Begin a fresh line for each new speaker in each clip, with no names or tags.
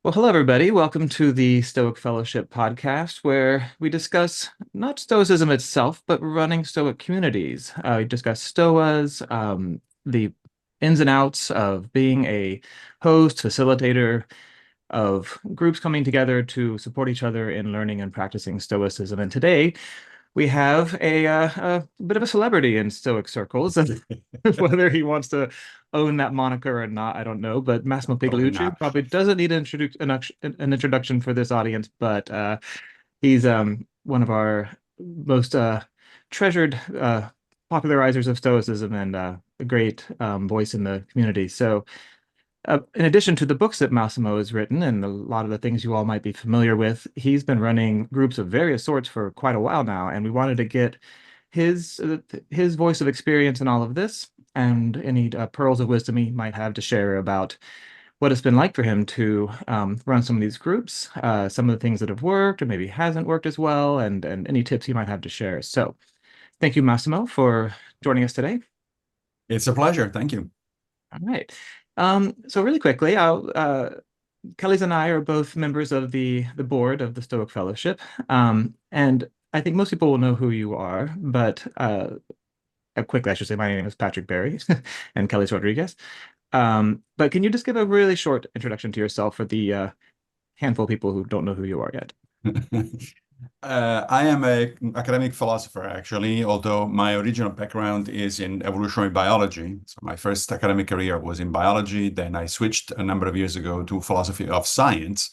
Well, hello, everybody. Welcome to the Stoic Fellowship podcast, where we discuss not Stoicism itself, but running Stoic communities. We discuss Stoas, the ins and outs of being a host, facilitator of groups coming together to support each other in learning and practicing Stoicism. And today, we have a bit of a celebrity in Stoic circles, and whether he wants to own that moniker or not, I don't know. But Massimo
Probably
Pigliucci
not.
probably doesn't need an introduction for this audience, but he's one of our most treasured popularizers of Stoicism and a great voice in the community. So in addition to the books that Massimo has written and a lot of the things you all might be familiar with, he's been running groups of various sorts for quite a while now, and we wanted to get his voice of experience in all of this and any pearls of wisdom he might have to share about what it's been like for him to run some of these groups, some of the things that have worked or maybe hasn't worked as well, and any tips he might have to share. So, thank you, Massimo, for joining us today.
It's a pleasure. Thank you.
All right. So really quickly, Kelly's and I are both members of the board of the Stoic Fellowship, and I think most people will know who you are. But quickly, I should say my name is Patrick Barry, and Kelly's Rodriguez. But can you just give a really short introduction to yourself for the handful of people who don't know who you are yet?
I am an academic philosopher, actually, although my original background is in evolutionary biology. So my first academic career was in biology. Then I switched a number of years ago to philosophy of science.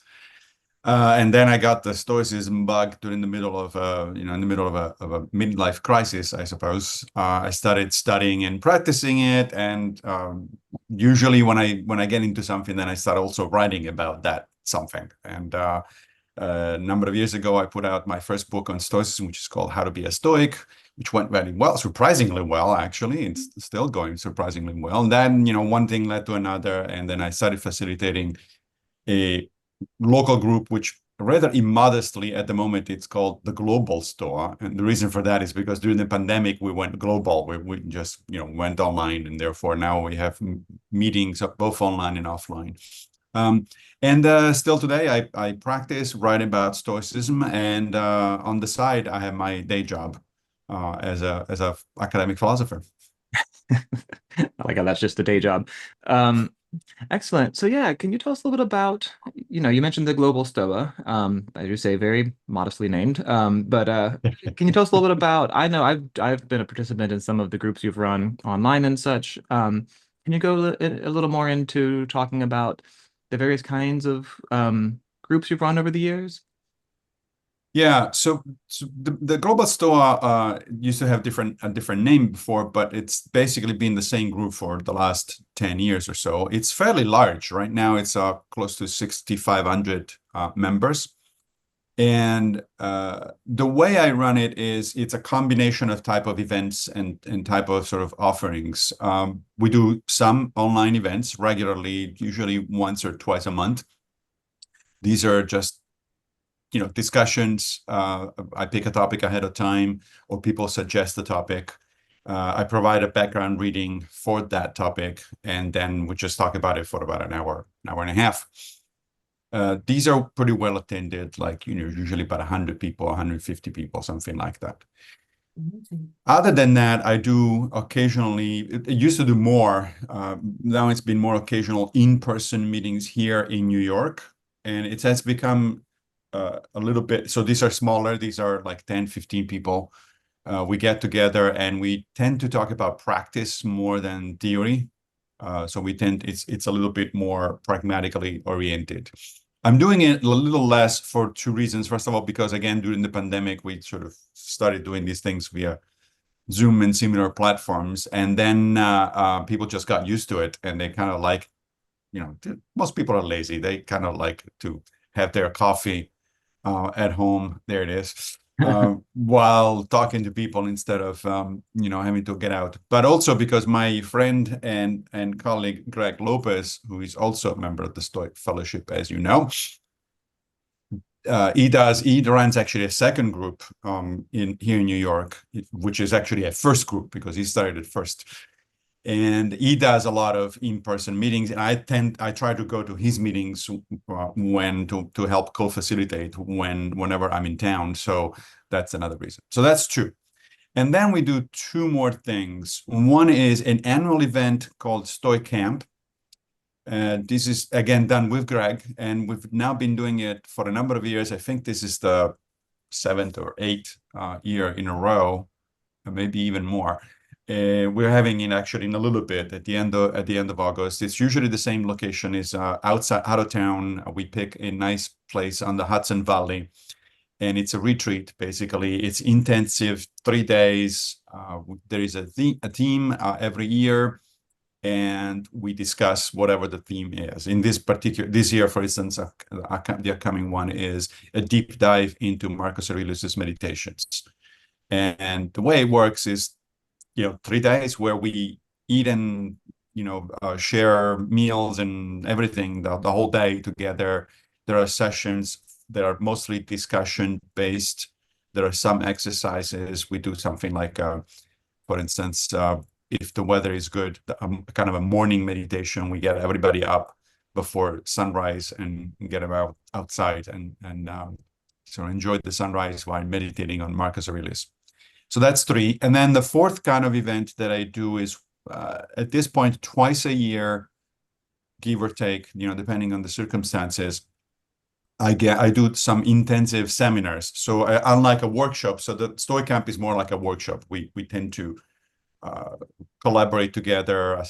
And then I got the Stoicism bug during the middle of in the middle of a midlife crisis, I suppose. I started studying and practicing it, and usually when I get into something, then I start also writing about that something. And a number of years ago, I put out my first book on Stoicism, which is called How to Be a Stoic, which went very well, surprisingly well, actually. It's still going surprisingly well. And then, one thing led to another, and then I started facilitating a local group, which rather immodestly at the moment it's called the Global Stoa. And the reason for that is because during the pandemic we went global. We just went online, and therefore now we have meetings both online and offline. And still today I practice, write about Stoicism, and on the side I have my day job as a academic philosopher.
I like how that's just a day job. Um, Excellent. So yeah, can you tell us a little bit about, you mentioned the Global Stoa, as you say, very modestly named. But can you tell us a little bit about, I know I've been a participant in some of the groups you've run online and such. Can you go a little more into talking about the various kinds of groups you've run over the years?
Yeah, so the Global Stoa used to have a different name before, but it's basically been the same group for the last 10 years or so. It's fairly large. Right now it's close to 6,500 members. And the way I run it is it's a combination of type of events and type of sort of offerings. We do some online events regularly, usually once or twice a month. These are just discussions. I pick a topic ahead of time, or people suggest the topic. I provide a background reading for that topic, and then we just talk about it for about an hour and a half. These are pretty well attended, like usually about 100 people, 150 people, something like that. Other than that, I do occasionally, it used to do more. Now it's been more occasional in-person meetings here in New York, and it has become a little bit, so these are smaller, these are like 10, 15 people. We get together and we tend to talk about practice more than theory. So it's a little bit more pragmatically oriented. I'm doing it a little less for two reasons. First of all, because again, during the pandemic, we sort of started doing these things via Zoom and similar platforms. And then people just got used to it, and they kind of like, most people are lazy. They kind of like to have their coffee at home. There it is. While talking to people instead of having to get out. But also because my friend and colleague Greg Lopez, who is also a member of the Stoic Fellowship, as you know, he runs actually a second group here in New York, which is actually a first group because he started it first. And he does a lot of in-person meetings, and I try to go to his meetings when to help co-facilitate whenever I'm in town. So that's another reason. So that's two. And then we do two more things. One is an annual event called Stoic Camp. This is again done with Greg, and we've now been doing it for a number of years. I think this is the seventh or eighth year in a row, or maybe even more. We're having it actually in a little bit at the end of August. It's usually the same location, is outside out of town. We pick a nice place on the Hudson Valley, and it's a retreat. Basically, it's intensive, 3 days. There is a theme every year, and we discuss whatever the theme is. In this year, for instance, the upcoming one is a deep dive into Marcus Aurelius's meditations. And the way it works is, 3 days where we eat and, share meals and everything the whole day together. There are sessions that are mostly discussion based. There are some exercises. We do something like, for instance, if the weather is good, kind of a morning meditation. We get everybody up before sunrise and get them outside and so enjoy the sunrise while meditating on Marcus Aurelius. So that's three. And then the fourth kind of event that I do is at this point twice a year, give or take, depending on the circumstances. I do some intensive seminars. So unlike a workshop, so the Stoic Camp is more like a workshop. We tend to collaborate together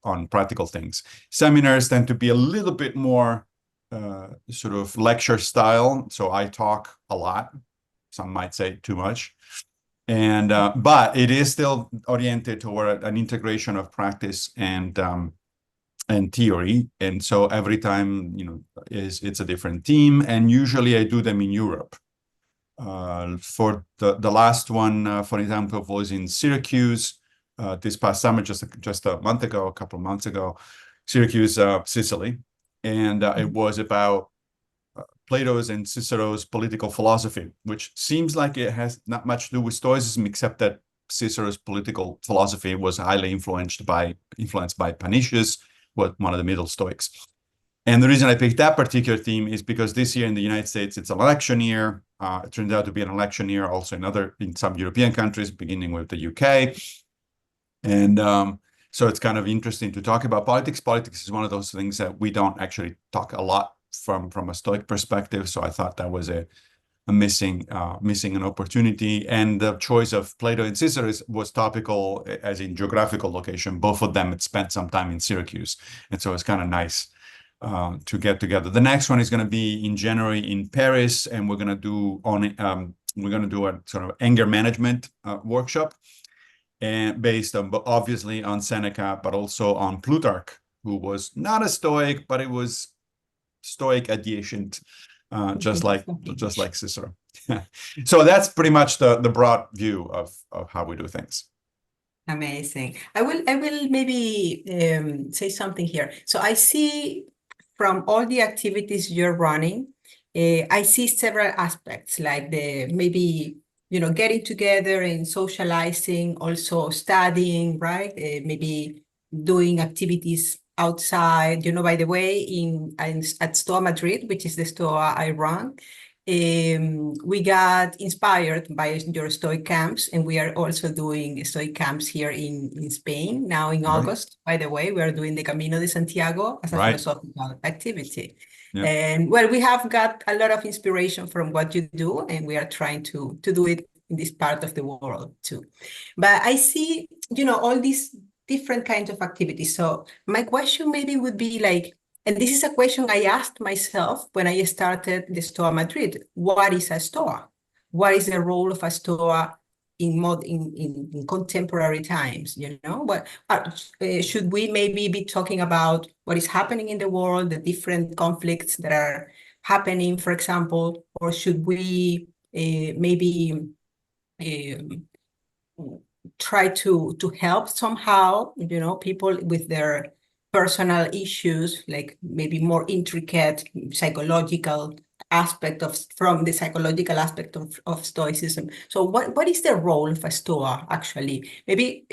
on practical things. Seminars tend to be a little bit more sort of lecture style. So I talk a lot. Some might say too much. And but it is still oriented toward an integration of practice and theory. And so every time, it's a different theme. And usually I do them in Europe. For the last one, for example, was in Syracuse this past summer, just a month ago, a couple of months ago, Syracuse, Sicily. And it was about Plato's and Cicero's political philosophy, which seems like it has not much to do with Stoicism, except that Cicero's political philosophy was highly influenced by Panicius, one of the Middle Stoics. And the reason I picked that particular theme is because this year in the United States, it's an election year. It turns out to be an election year also in some European countries, beginning with the UK. And so it's kind of interesting to talk about politics. Politics is one of those things that we don't actually talk a lot from a Stoic perspective. So I thought that was a missing an opportunity. And the choice of Plato and Cicero was topical, as in geographical location. Both of them had spent some time in Syracuse. And so it's kind of nice to get together. The next one is going to be in January in Paris, and we're going to do a sort of anger management workshop, and based on obviously on Seneca, but also on Plutarch, who was not a Stoic, but it was Stoic adjacent, just like Cicero. So that's pretty much the broad view of how we do things.
Amazing. I will maybe say something here. So I see from all the activities you're running, I see several aspects, like the maybe getting together and socializing, also studying, right? Maybe doing activities outside. By the way, at Stoa Madrid, which is the Stoa I run, we got inspired by your Stoic camps, and we are also doing Stoic camps here in Spain now in August. By the way, we are doing the Camino de Santiago as a philosophical activity. Yep. And well, we have got a lot of inspiration from what you do, and we are trying to do it in this part of the world too. But I see, all these different kinds of activities. So my question maybe would be like, and this is a question I asked myself when I started the Stoa Madrid. What is a Stoa? What is the role of a Stoa in contemporary times? What should we maybe be talking about what is happening in the world, the different conflicts that are happening, for example, or should we maybe try to help somehow, people with their personal issues, like maybe more intricate psychological aspect from the psychological aspect of Stoicism. So what is the role of a Stoa actually? Maybe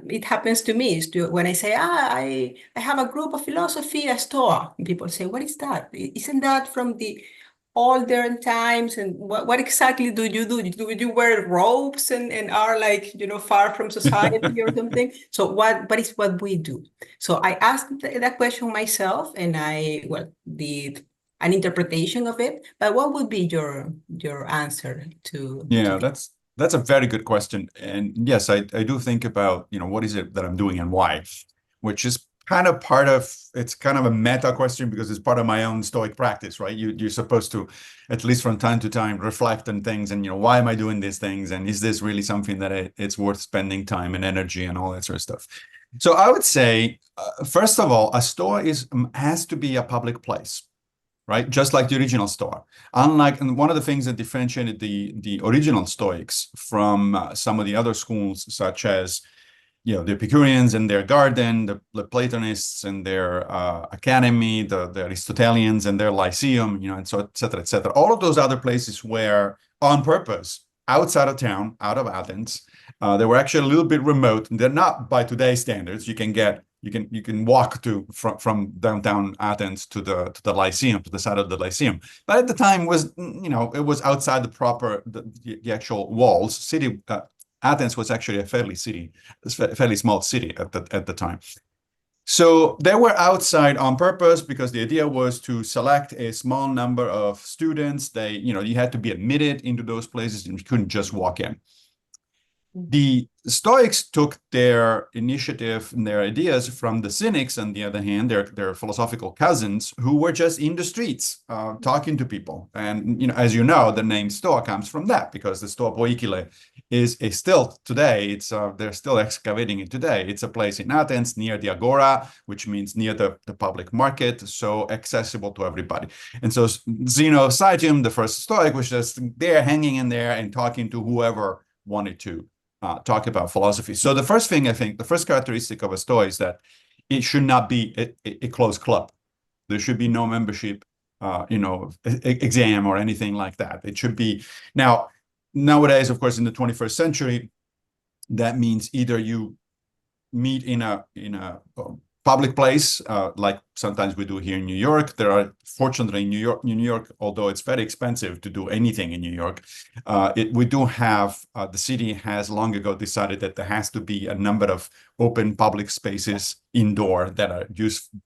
it happens to me when I say, I have a group of philosophy, a Stoa. And people say, what is that? Isn't that from the older times? And what exactly do you do? Do you wear robes and are like, far from society or something? So what is what we do? So I asked that question myself, and I did an interpretation of it. But what would be your answer to
Yeah, that's a very good question. And yes, I do think about, what is it that I'm doing and why, which is kind of it's kind of a meta question because it's part of my own Stoic practice, right? You're supposed to, at least from time to time, reflect on things and, why am I doing these things? And is this really something that it's worth spending time and energy and all that sort of stuff? So I would say, first of all, a Stoa has to be a public place, right? Just like the original Stoa. And one of the things that differentiated the original Stoics from some of the other schools, such as the Epicureans and their garden, the Platonists and their academy, the Aristotelians and their Lyceum, and so et cetera, et cetera. All of those other places were on purpose outside of town, out of Athens. They were actually a little bit remote. They're not by today's standards. You can walk from downtown Athens to the Lyceum, to the side of the Lyceum. But at the time it was outside the actual walls. Athens was actually a fairly small city at the time. So they were outside on purpose because the idea was to select a small number of students. You had to be admitted into those places and you couldn't just walk in. The Stoics took their initiative and their ideas from the Cynics, on the other hand, their philosophical cousins, who were just in the streets talking to people. And as you know, the name Stoa comes from that because the Stoa Poikile is still today. They're still excavating it today. It's a place in Athens near the Agora, which means near the public market, so accessible to everybody. And so Zeno Citium, the first Stoic, was just there, hanging in there and talking to whoever wanted to talk about philosophy. So the first thing, I think, the first characteristic of a Stoa is that it should not be a closed club. There should be no membership, exam or anything like that. It should be. Now, nowadays, of course, in the 21st century, that means either you meet in a public place, like sometimes we do here in New York. Fortunately, in New York, although it's very expensive to do anything in New York, we do have, the city has long ago decided that there has to be a number of open public spaces indoor that are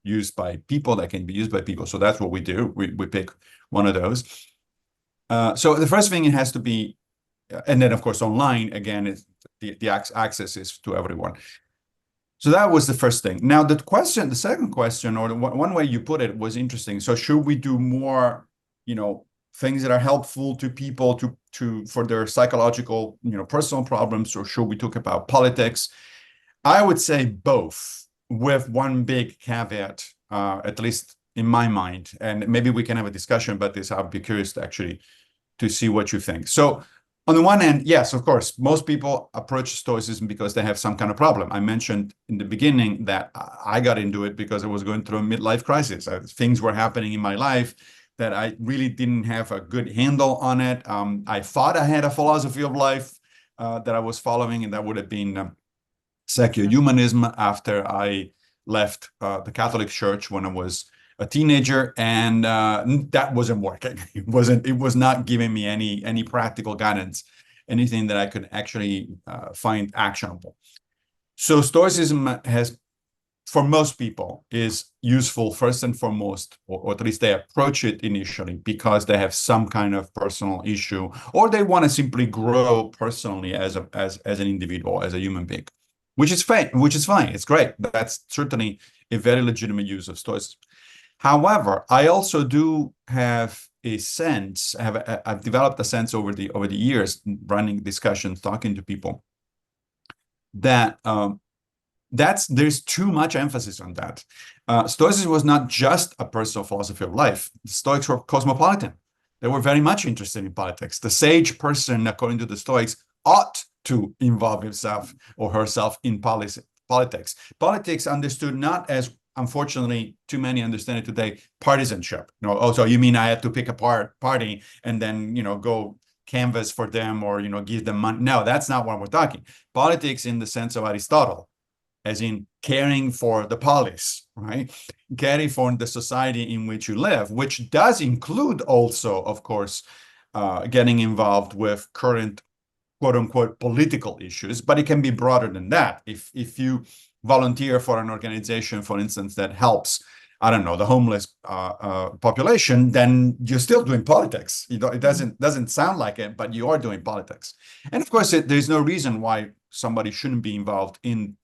used by people, that can be used by people. So that's what we do. We pick one of those. So the first thing, it has to be, and then of course online, again, is the access is to everyone. So that was the first thing. Now, the second question, or one way you put it was interesting. So should we do more, things that are helpful to people for their psychological, personal problems, or should we talk about politics? I would say both, with one big caveat, at least in my mind, and maybe we can have a discussion about this. I'd be curious to see what you think. So on the one hand, yes, of course, most people approach Stoicism because they have some kind of problem. I mentioned in the beginning that I got into it because I was going through a midlife crisis. Things were happening in my life that I really didn't have a good handle on it. I thought I had a philosophy of life that I was following, and that would have been secular humanism after I left the Catholic Church when I was a teenager, and that wasn't working. It was not giving me any practical guidance, anything that I could actually find actionable. So Stoicism has, for most people, is useful first and foremost, or at least they approach it initially because they have some kind of personal issue, or they want to simply grow personally as an individual, as a human being, which is fine. It's great. That's certainly a very legitimate use of Stoicism. However, I also do have a sense, I've developed a sense over the years, running discussions, talking to people, that there's too much emphasis on that. Stoicism was not just a personal philosophy of life. The Stoics were cosmopolitan. They were very much interested in politics. The sage person, according to the Stoics, ought to involve himself or herself in politics. Politics understood not as unfortunately, too many understand it today, partisanship. Oh, so you mean I have to pick a party and then, go canvas for them or, give them money? No, that's not what we're talking. Politics in the sense of Aristotle, as in caring for the polis, right? Caring for the society in which you live, which does include also, of course, getting involved with current quote unquote political issues, but it can be broader than that. If you volunteer for an organization, for instance, that helps, I don't know, the homeless population, then you're still doing politics. It doesn't sound like it, but you are doing politics. And of course, there's no reason why somebody shouldn't be involved in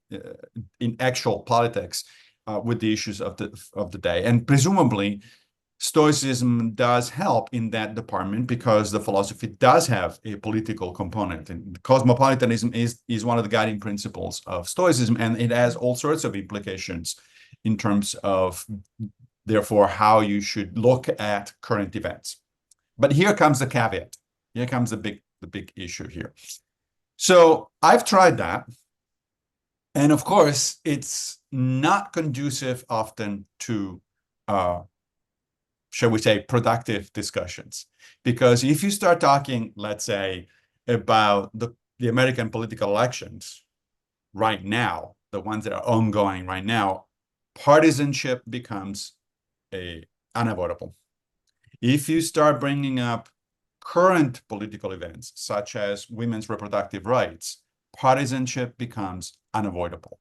actual politics with the issues of the day. And presumably, Stoicism does help in that department because the philosophy does have a political component. And cosmopolitanism is one of the guiding principles of Stoicism, and it has all sorts of implications in terms of, therefore, how you should look at current events. But here comes the caveat. Here comes the big issue here. So I've tried that. And of course, it's not conducive often to shall we say, productive discussions. Because if you start talking, let's say, about the American political elections right now, the ones that are ongoing right now, partisanship becomes unavoidable. If you start bringing up current political events, such as women's reproductive rights, partisanship becomes unavoidable.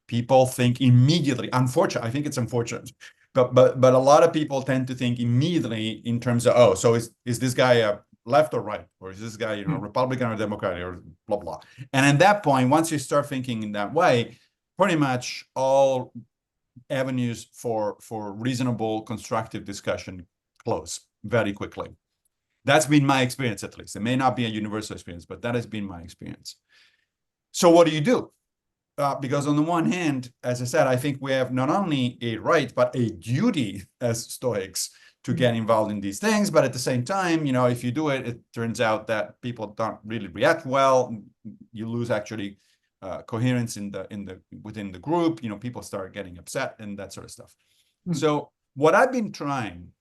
People think immediately, unfortunately, I think it's unfortunate, but a lot of people tend to think immediately in terms of, oh, so is this guy a left or right, or is this guy Republican or Democrat or blah blah. And at that point, once you start thinking in that way, pretty much all avenues for reasonable, constructive discussion close very quickly. That's been my experience, at least. It may not be a universal experience, but that has been my experience. So what do you do? Because on the one hand, as I said, I think we have not only a right, but a duty as Stoics to get involved in these things. But at the same time, if you do it, it turns out that people don't really react well. You lose actually coherence within the group. People start getting upset and that sort of stuff. So what I've been trying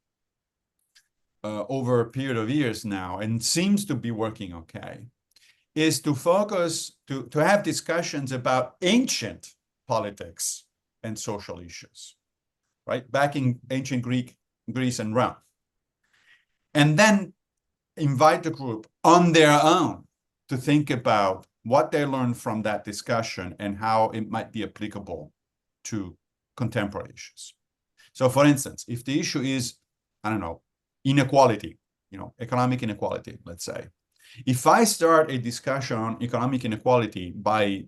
over a period of years now, and seems to be working okay, is to focus, to have discussions about ancient politics and social issues, right? Back in ancient Greece and Rome. And then invite the group on their own to think about what they learned from that discussion and how it might be applicable to contemporary issues. So for instance, if the issue is, I don't know, inequality, economic inequality, let's say, if I start a discussion on economic inequality by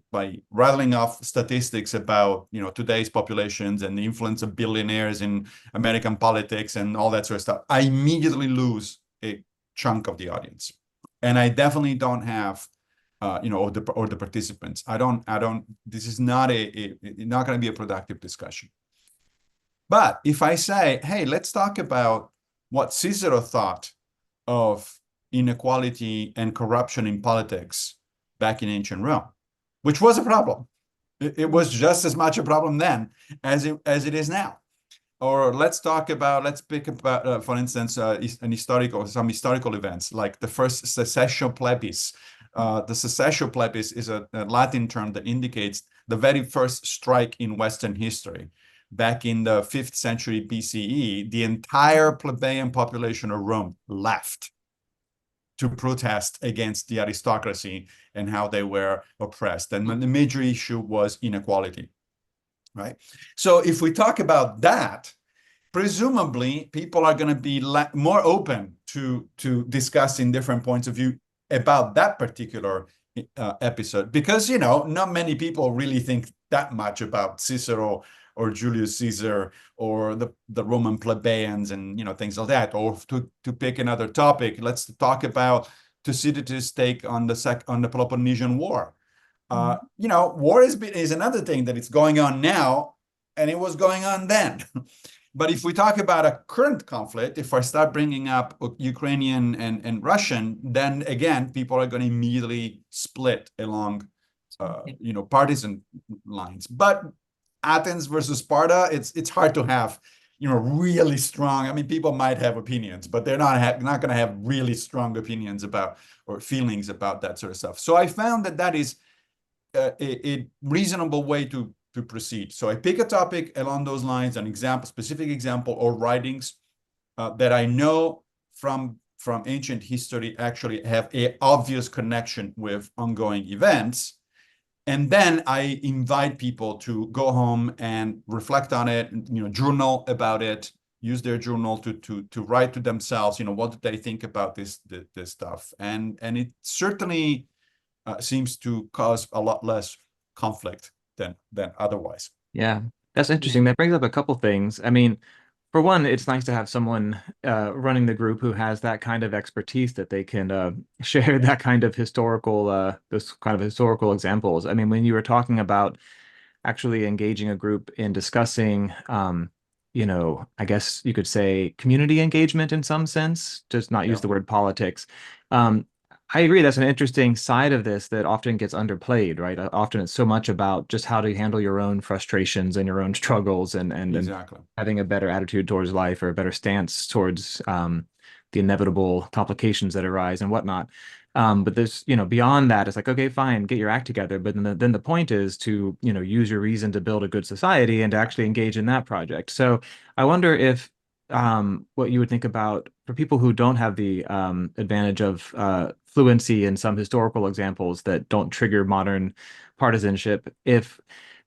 rattling off statistics about today's populations and the influence of billionaires in American politics and all that sort of stuff, I immediately lose a chunk of the audience, and I definitely don't have or the participants. I don't. This is not not going to be a productive discussion. But if I say, hey, let's talk about what Cicero thought of inequality and corruption in politics back in ancient Rome, which was a problem. It was just as much a problem then as it is now. Or let's pick about, for instance, some historical events, like the first secession plebis. The secession plebis is a Latin term that indicates the very first strike in Western history. Back in the 5th century BCE, the entire plebeian population of Rome left to protest against the aristocracy and how they were oppressed. And the major issue was inequality, right? So if we talk about that, presumably people are going to be more open to discussing different points of view about that particular episode, because, not many people really think that much about Cicero or Julius Caesar or the Roman plebeians and things like that. Or to pick another topic, let's talk about Thucydides' take on the Peloponnesian War. War is another thing that it's going on now, and it was going on then. But if we talk about a current conflict, if I start bringing up Ukrainian and Russian, then again, people are going to immediately split along partisan lines. But Athens versus Sparta, it's hard to have, really strong. I mean, people might have opinions, but they're not going to have really strong opinions about or feelings about that sort of stuff. So I found that is a reasonable way to proceed. So I pick a topic along those lines, an example, specific example, or writings that I know from ancient history actually have a obvious connection with ongoing events. And then I invite people to go home and reflect on it, journal about it, use their journal to write to themselves, what do they think about this stuff. And it certainly seems to cause a lot less conflict than otherwise.
Yeah, that's interesting. That brings up a couple things. I mean, for one, it's nice to have someone running the group who has that kind of expertise that they can share that kind of historical, those kind of historical examples. I mean, when you were talking about actually engaging a group in discussing, I guess you could say community engagement in some sense, just not use
Yeah.
the word politics. Um, I agree. That's an interesting side of this that often gets underplayed, right? Often it's so much about just how to handle your own frustrations and your own struggles and
Exactly.
having a better attitude towards life or a better stance towards the inevitable complications that arise and whatnot. But there's, beyond that, it's like, okay, fine, get your act together. But then the point is to, use your reason to build a good society and to actually engage in that project. So I wonder if what you would think about for people who don't have the advantage of fluency in some historical examples that don't trigger modern partisanship, if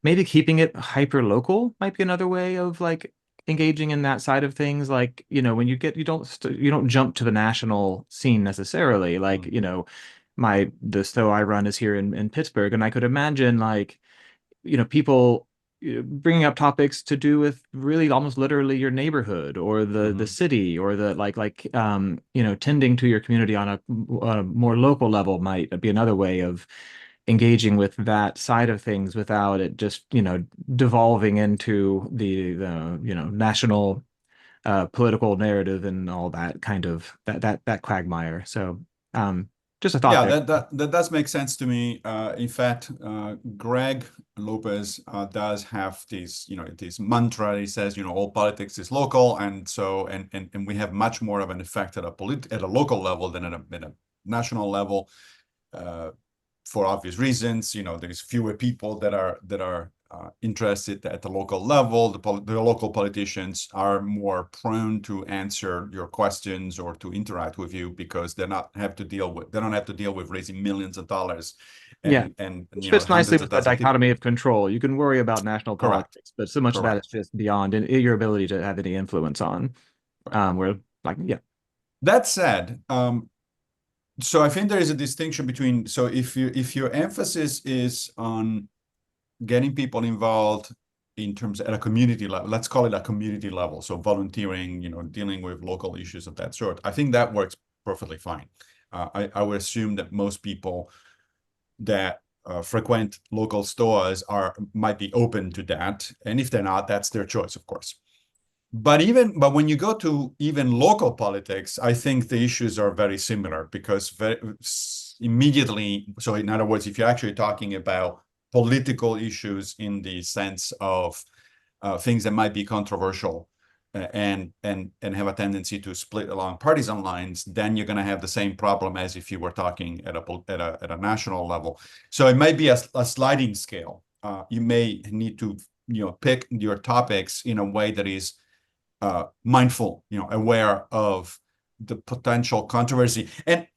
maybe keeping it hyper local might be another way of like engaging in that side of things. Like, when you don't jump to the national scene necessarily. Like, the Stoa I run is here in Pittsburgh, and I could imagine like, people bringing up topics to do with really almost literally your neighborhood or the city or the tending to your community on a more local level might be another way of engaging with that side of things without it just, devolving into the national political narrative and all that kind of that quagmire. So just a thought
Yeah,
there.
that does make sense to me. In fact, Greg Lopez does have this mantra. He says, all politics is local, and so and we have much more of an effect at a local level than at a national level, for obvious reasons. There's fewer people that are interested at the local level. The local politicians are more prone to answer your questions or to interact with you because they don't have to deal with raising millions of dollars
Yeah.
and
Which fits nicely
hundreds of
with that
thousands of people.
dichotomy of control. You can worry about national
Correct.
politics, but so much of that is
Correct.
just beyond your ability to have any influence on.
Right.
Where like, yeah.
That said, so I think there is a distinction between, so if your emphasis is on getting people involved in terms at a community level, let's call it a community level, so volunteering, dealing with local issues of that sort, I think that works perfectly fine. I would assume that most people that frequent local stores might be open to that, and if they're not, that's their choice, of course. But when you go to even local politics, I think the issues are very similar because immediately, so in other words, if you're actually talking about political issues in the sense of things that might be controversial and have a tendency to split along partisan lines, then you're going to have the same problem as if you were talking at a national level. So it might be a sliding scale. You may need to pick your topics in a way that is mindful, aware of the potential controversy. And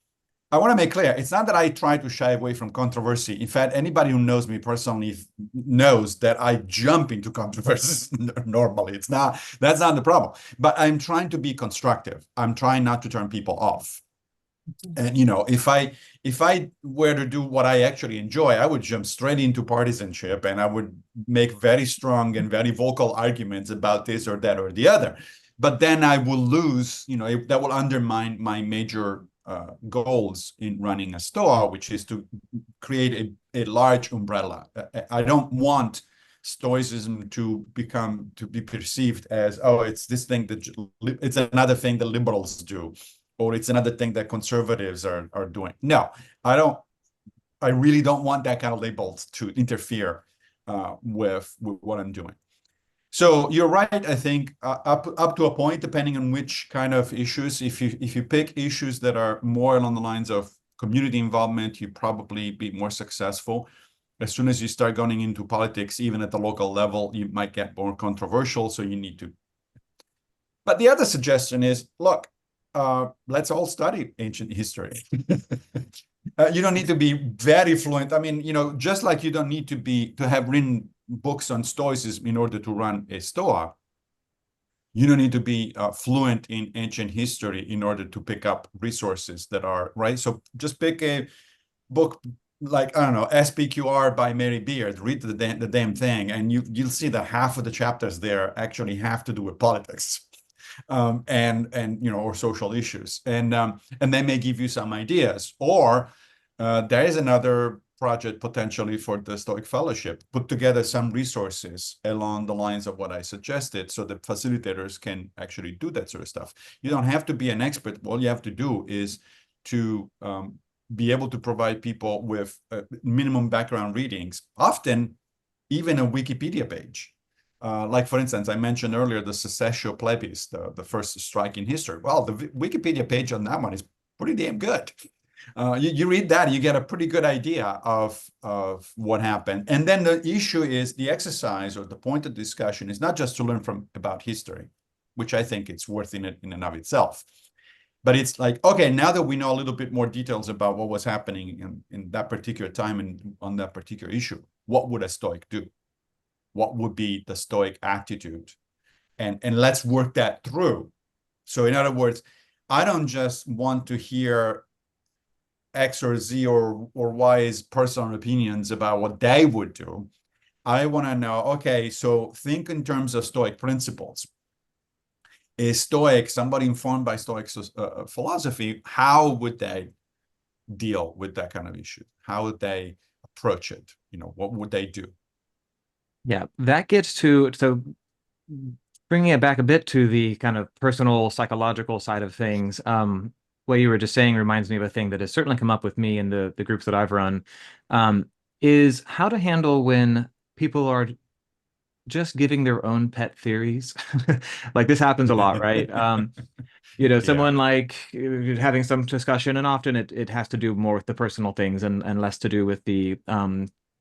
I want to make clear, it's not that I try to shy away from controversy. In fact, anybody who knows me personally knows that I jump into controversies normally. That's not the problem. But I'm trying to be constructive. I'm trying not to turn people off. And if I were to do what I actually enjoy, I would jump straight into partisanship and I would make very strong and very vocal arguments about this or that or the other. But then I will lose, that will undermine my major goals in running a store, which is to create a large umbrella. I don't want Stoicism to be perceived as, oh, it's this thing it's another thing that liberals do, or it's another thing that conservatives are doing. No, I really don't want that kind of label to interfere with what I'm doing. So you're right, I think, up to a point, depending on which kind of issues. If you pick issues that are more along the lines of community involvement, you probably be more successful. As soon as you start going into politics, even at the local level, you might get more controversial, so you need to. But the other suggestion is, look, let's all study ancient history. You don't need to be very fluent. I mean, just like you don't need to have written books on Stoicism in order to run a Stoa, you don't need to be fluent in ancient history in order to pick up resources that are, right? So just pick a book like, I don't know, SPQR by Mary Beard, read the damn thing, and you'll see that half of the chapters there actually have to do with politics. And or social issues, and they may give you some ideas. Or there is another project potentially for the Stoic Fellowship: put together some resources along the lines of what I suggested, so that facilitators can actually do that sort of stuff. You don't have to be an expert. All you have to do is to be able to provide people with minimum background readings, often even a Wikipedia page. Like, for instance, I mentioned earlier the Secessio Plebis, the first strike in history. Well, the Wikipedia page on that one is pretty damn good. You read that, you get a pretty good idea of what happened. And then the issue is the exercise, or the point of discussion, is not just to learn about history, which I think it's worth in and of itself. But it's like, okay, now that we know a little bit more details about what was happening in that particular time and on that particular issue, what would a Stoic do? What would be the Stoic attitude? And let's work that through. So in other words, I don't just want to hear X or Z or Y's personal opinions about what they would do. I want to know, okay, so think in terms of Stoic principles. Is Stoic, somebody informed by Stoic philosophy, how would they deal with that kind of issue? How would they approach it? What would they do?
Yeah, that gets to, so bringing it back a bit to the kind of personal psychological side of things. What you were just saying reminds me of a thing that has certainly come up with me in the groups that I've run, is how to handle when people are just giving their own pet theories. Like, this happens a lot, right?
Yeah.
Someone like having some discussion, and often it has to do more with the personal things and less to do with the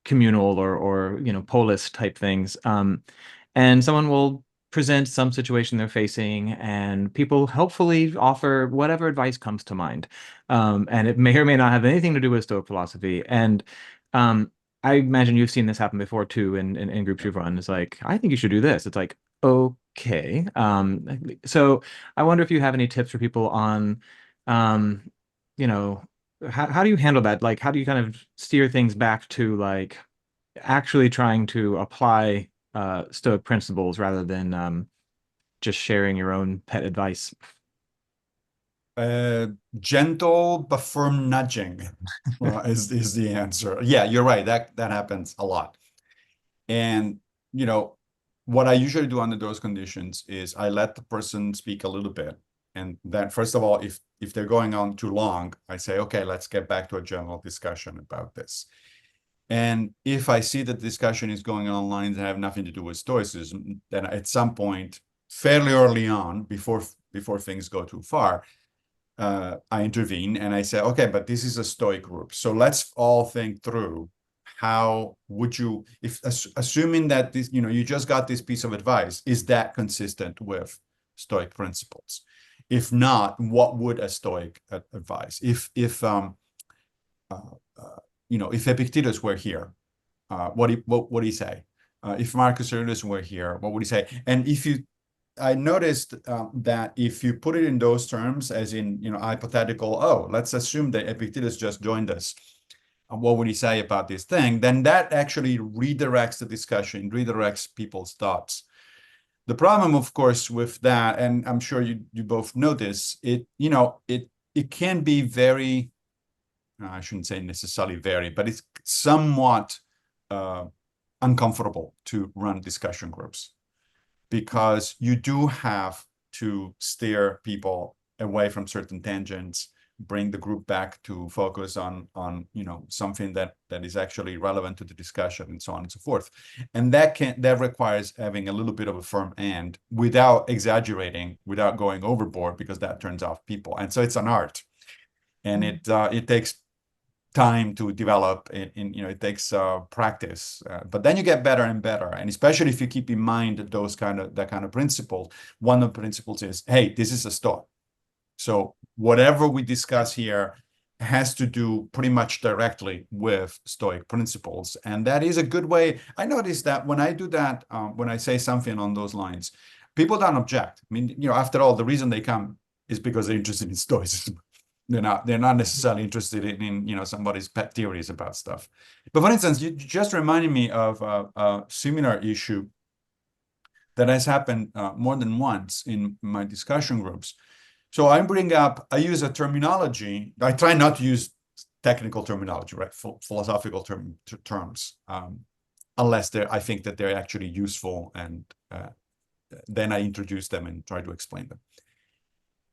communal or polis type things. And someone will present some situation they're facing, and people hopefully offer whatever advice comes to mind. And it may or may not have anything to do with Stoic philosophy. And I imagine you've seen this happen before too in groups you've run. It's like, I think you should do this. It's like, okay. So I wonder if you have any tips for people on, um, you know, how do you handle that? Like, how do you kind of steer things back to like actually trying to apply Stoic principles rather than just sharing your own pet advice?
Gentle but firm nudging is the answer. Yeah, you're right. That happens a lot. And what I usually do under those conditions is I let the person speak a little bit. And then, first of all, if they're going on too long, I say, okay, let's get back to a general discussion about this. And if I see that the discussion is going on lines that have nothing to do with Stoicism, then at some point, fairly early on, before things go too far, I intervene and I say, okay, but this is a Stoic group, so let's all think through how would you, if assuming that this, you just got this piece of advice, is that consistent with Stoic principles? If not, what would a Stoic advise? If Epictetus were here, what would he say? If Marcus Aurelius were here, what would he say? And I noticed that if you put it in those terms, as in, hypothetical, oh, let's assume that Epictetus just joined us, what would he say about this thing? Then that actually redirects the discussion, redirects people's thoughts. The problem, of course, with that, and I'm sure you both know this, it can be very, I shouldn't say necessarily very, but it's somewhat uncomfortable to run discussion groups, because you do have to steer people away from certain tangents, bring the group back to focus on something that is actually relevant to the discussion, and so on and so forth. And that requires having a little bit of a firm hand without exaggerating, without going overboard, because that turns off people. And so it's an art, and it takes time to develop. It takes practice, but then you get better and better. And especially if you keep in mind that kind of principle. One of the principles is, hey, this is a Stoa. So whatever we discuss here has to do pretty much directly with Stoic principles. And that is a good way. I noticed that when I do that, when I say something on those lines, people don't object. I mean, after all, the reason they come is because they're interested in Stoicism. They're not necessarily interested in somebody's pet theories about stuff. But for instance, you just reminded me of a similar issue that has happened more than once in my discussion groups. So I use a terminology. I try not to use technical terminology, right? Philosophical terms, unless I think that they're actually useful, and then I introduce them and try to explain them.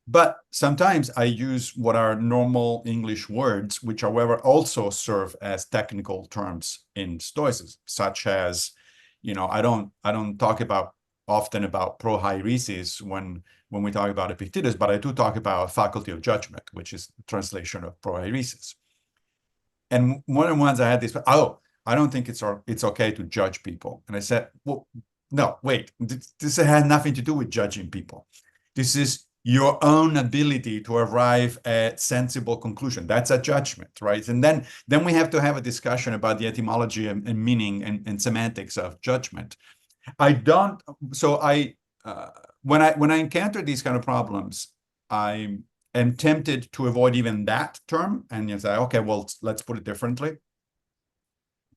But sometimes I use what are normal English words, which, however, also serve as technical terms in Stoicism, such as, I don't talk often about prohairesis when we talk about Epictetus, but I do talk about faculty of judgment, which is the translation of prohairesis. And more than once I had this, I don't think it's okay to judge people. And I said, well, no, wait, this has nothing to do with judging people. This is your own ability to arrive at sensible conclusion. That's a judgment, right? And then we have to have a discussion about the etymology and meaning and semantics of judgment. When I encounter these kind of problems, I am tempted to avoid even that term and you say, okay, well, let's put it differently.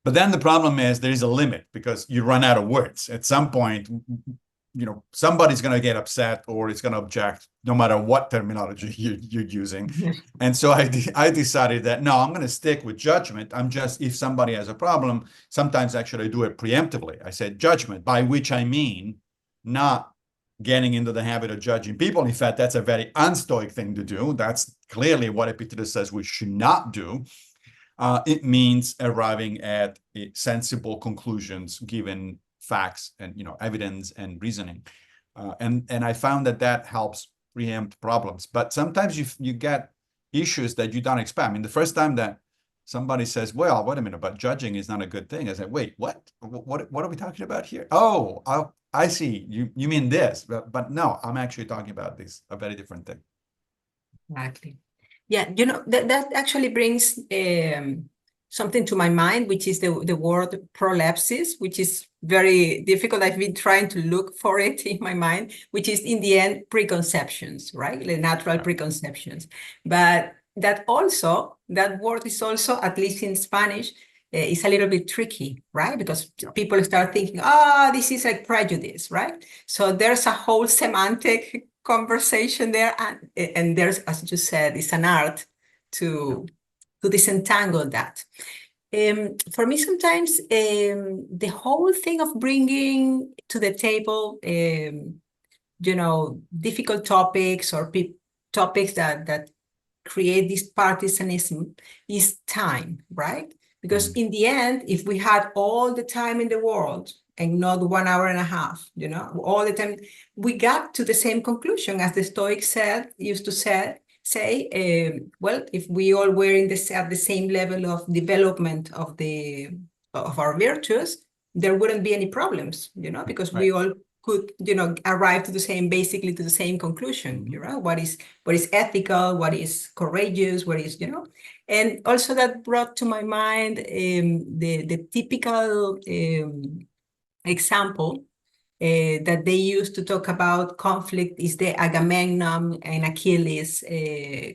But then the problem is there is a limit, because you run out of words. At some point, somebody's going to get upset or it's going to object, no matter what terminology you're using. And so I decided that, no, I'm going to stick with judgment. If somebody has a problem, sometimes actually I do it preemptively. I said judgment, by which I mean not getting into the habit of judging people. In fact, that's a very unstoic thing to do. That's clearly what Epictetus says we should not do. It means arriving at sensible conclusions given facts and evidence and reasoning, and I found that helps preempt problems. But sometimes you get issues that you don't expect. I mean, the first time that somebody says, "Well, wait a minute, but judging is not a good thing," I said, "Wait, what? What are we talking about here?" Oh, I see. You mean this, but no, I'm actually talking about a very different thing.
Exactly. Yeah, that actually brings something to my mind, which is the word prolepsis, which is very difficult. I've been trying to look for it in my mind, which is in the end preconceptions, right? The natural preconceptions. But that word is also, at least in Spanish, is a little bit tricky, right? Because people start thinking, this is like prejudice, right? So there's a whole semantic conversation there, and there's, as you said, it's an art to disentangle that. For me, sometimes the whole thing of bringing to the table, difficult topics or topics that create this partisanism is time, right? Because in the end, if we had all the time in the world and not 1 hour and a half, all the time, we got to the same conclusion as the Stoics used to say, well, if we all were at the same level of development of our virtues, there wouldn't be any problems, because we all could, arrive to the same conclusion, what is ethical, what is courageous, what is, and also that brought to my mind the typical example that they used to talk about conflict is the Agamemnon and Achilles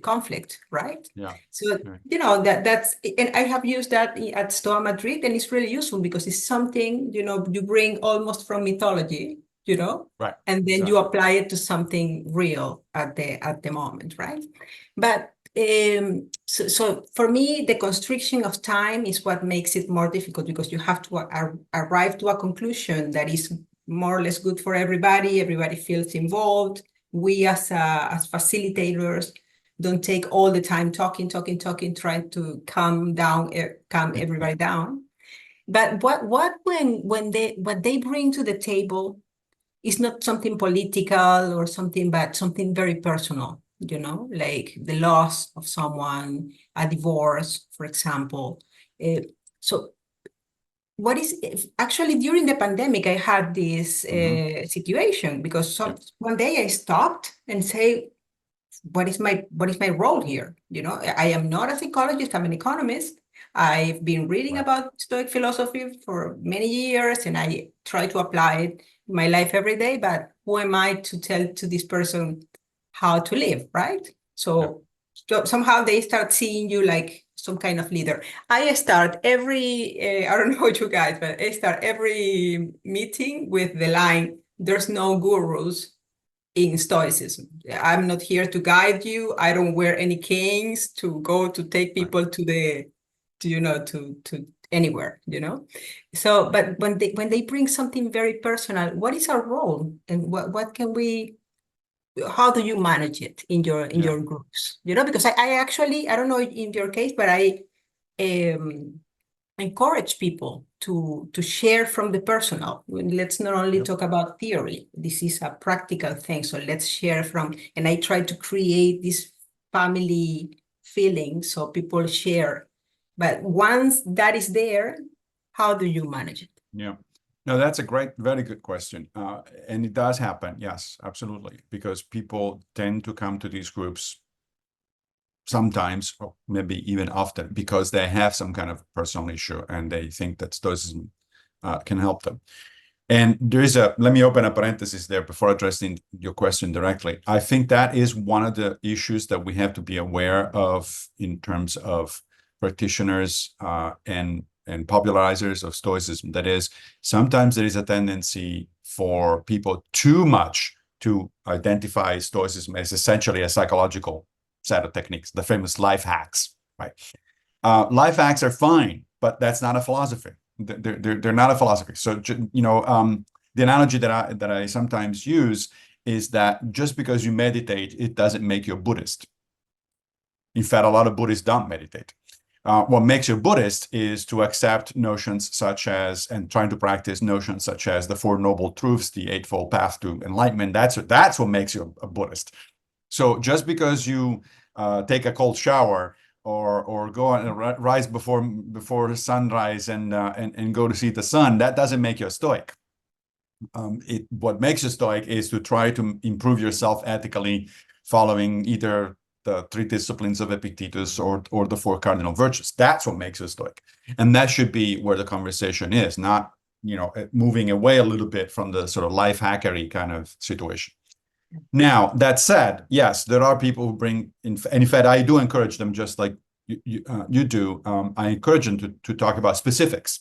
conflict, right?
Yeah.
So, that's, and I have used that at Stoa Madrid, and it's really useful because it's something, you bring almost from mythology,
right,
and then you apply it to something real at the moment, right? But so for me, the constriction of time is what makes it more difficult, because you have to arrive to a conclusion that is more or less good for everybody. Everybody feels involved. We as facilitators don't take all the time talking, trying to calm everybody down. But what when what they bring to the table is not something political or something, but something very personal, like the loss of someone, a divorce, for example. So what is actually during the pandemic, I had this situation because one day I stopped and say, what is my role here? I am not a psychologist, I'm an economist. I've been reading
Right.
about Stoic philosophy for many years, and I try to apply it in my life every day. But who am I to tell to this person how to live, right? So somehow they start seeing you like some kind of leader. I start every, I don't know you guys, but I start every meeting with the line, there's no gurus in Stoicism. I'm not here to guide you. I don't wear any canes to go to take people to anywhere, So, but when they bring something very personal, what is our role, and what can we? How do you manage it in your groups? Because I actually, I don't know in your case, but I encourage people to share from the personal. Let's not only talk about theory. This is a practical thing. So let's share from, and I try to create this family feeling so people share. But once that is there, how do you manage it?
Yeah. No, that's a very good question. And it does happen. Yes, absolutely. Because people tend to come to these groups sometimes, or maybe even often, because they have some kind of personal issue and they think that Stoicism can help them. And let me open a parenthesis there before addressing your question directly. I think that is one of the issues that we have to be aware of in terms of practitioners and popularizers of Stoicism. That is, sometimes there is a tendency for people too much to identify Stoicism as essentially a psychological set of techniques, the famous life hacks, right? Life hacks are fine, but that's not a philosophy. They're not a philosophy. So, the analogy that I sometimes use is that just because you meditate, it doesn't make you a Buddhist. In fact, a lot of Buddhists don't meditate. What makes you a Buddhist is to accept notions such as, and trying to practice notions such as the Four Noble Truths, the Eightfold Path to Enlightenment. That's what makes you a Buddhist. So just because you take a cold shower or go and rise before sunrise and go to see the sun, that doesn't make you a Stoic. What makes you a Stoic is to try to improve yourself ethically, following either the three disciplines of Epictetus or the four cardinal virtues. That's what makes you a Stoic, and that should be where the conversation is, not moving away a little bit from the sort of life hackery kind of situation. Now, that said, yes, there are people who bring, and in fact, I do encourage them, just like you do. I encourage them to talk about specifics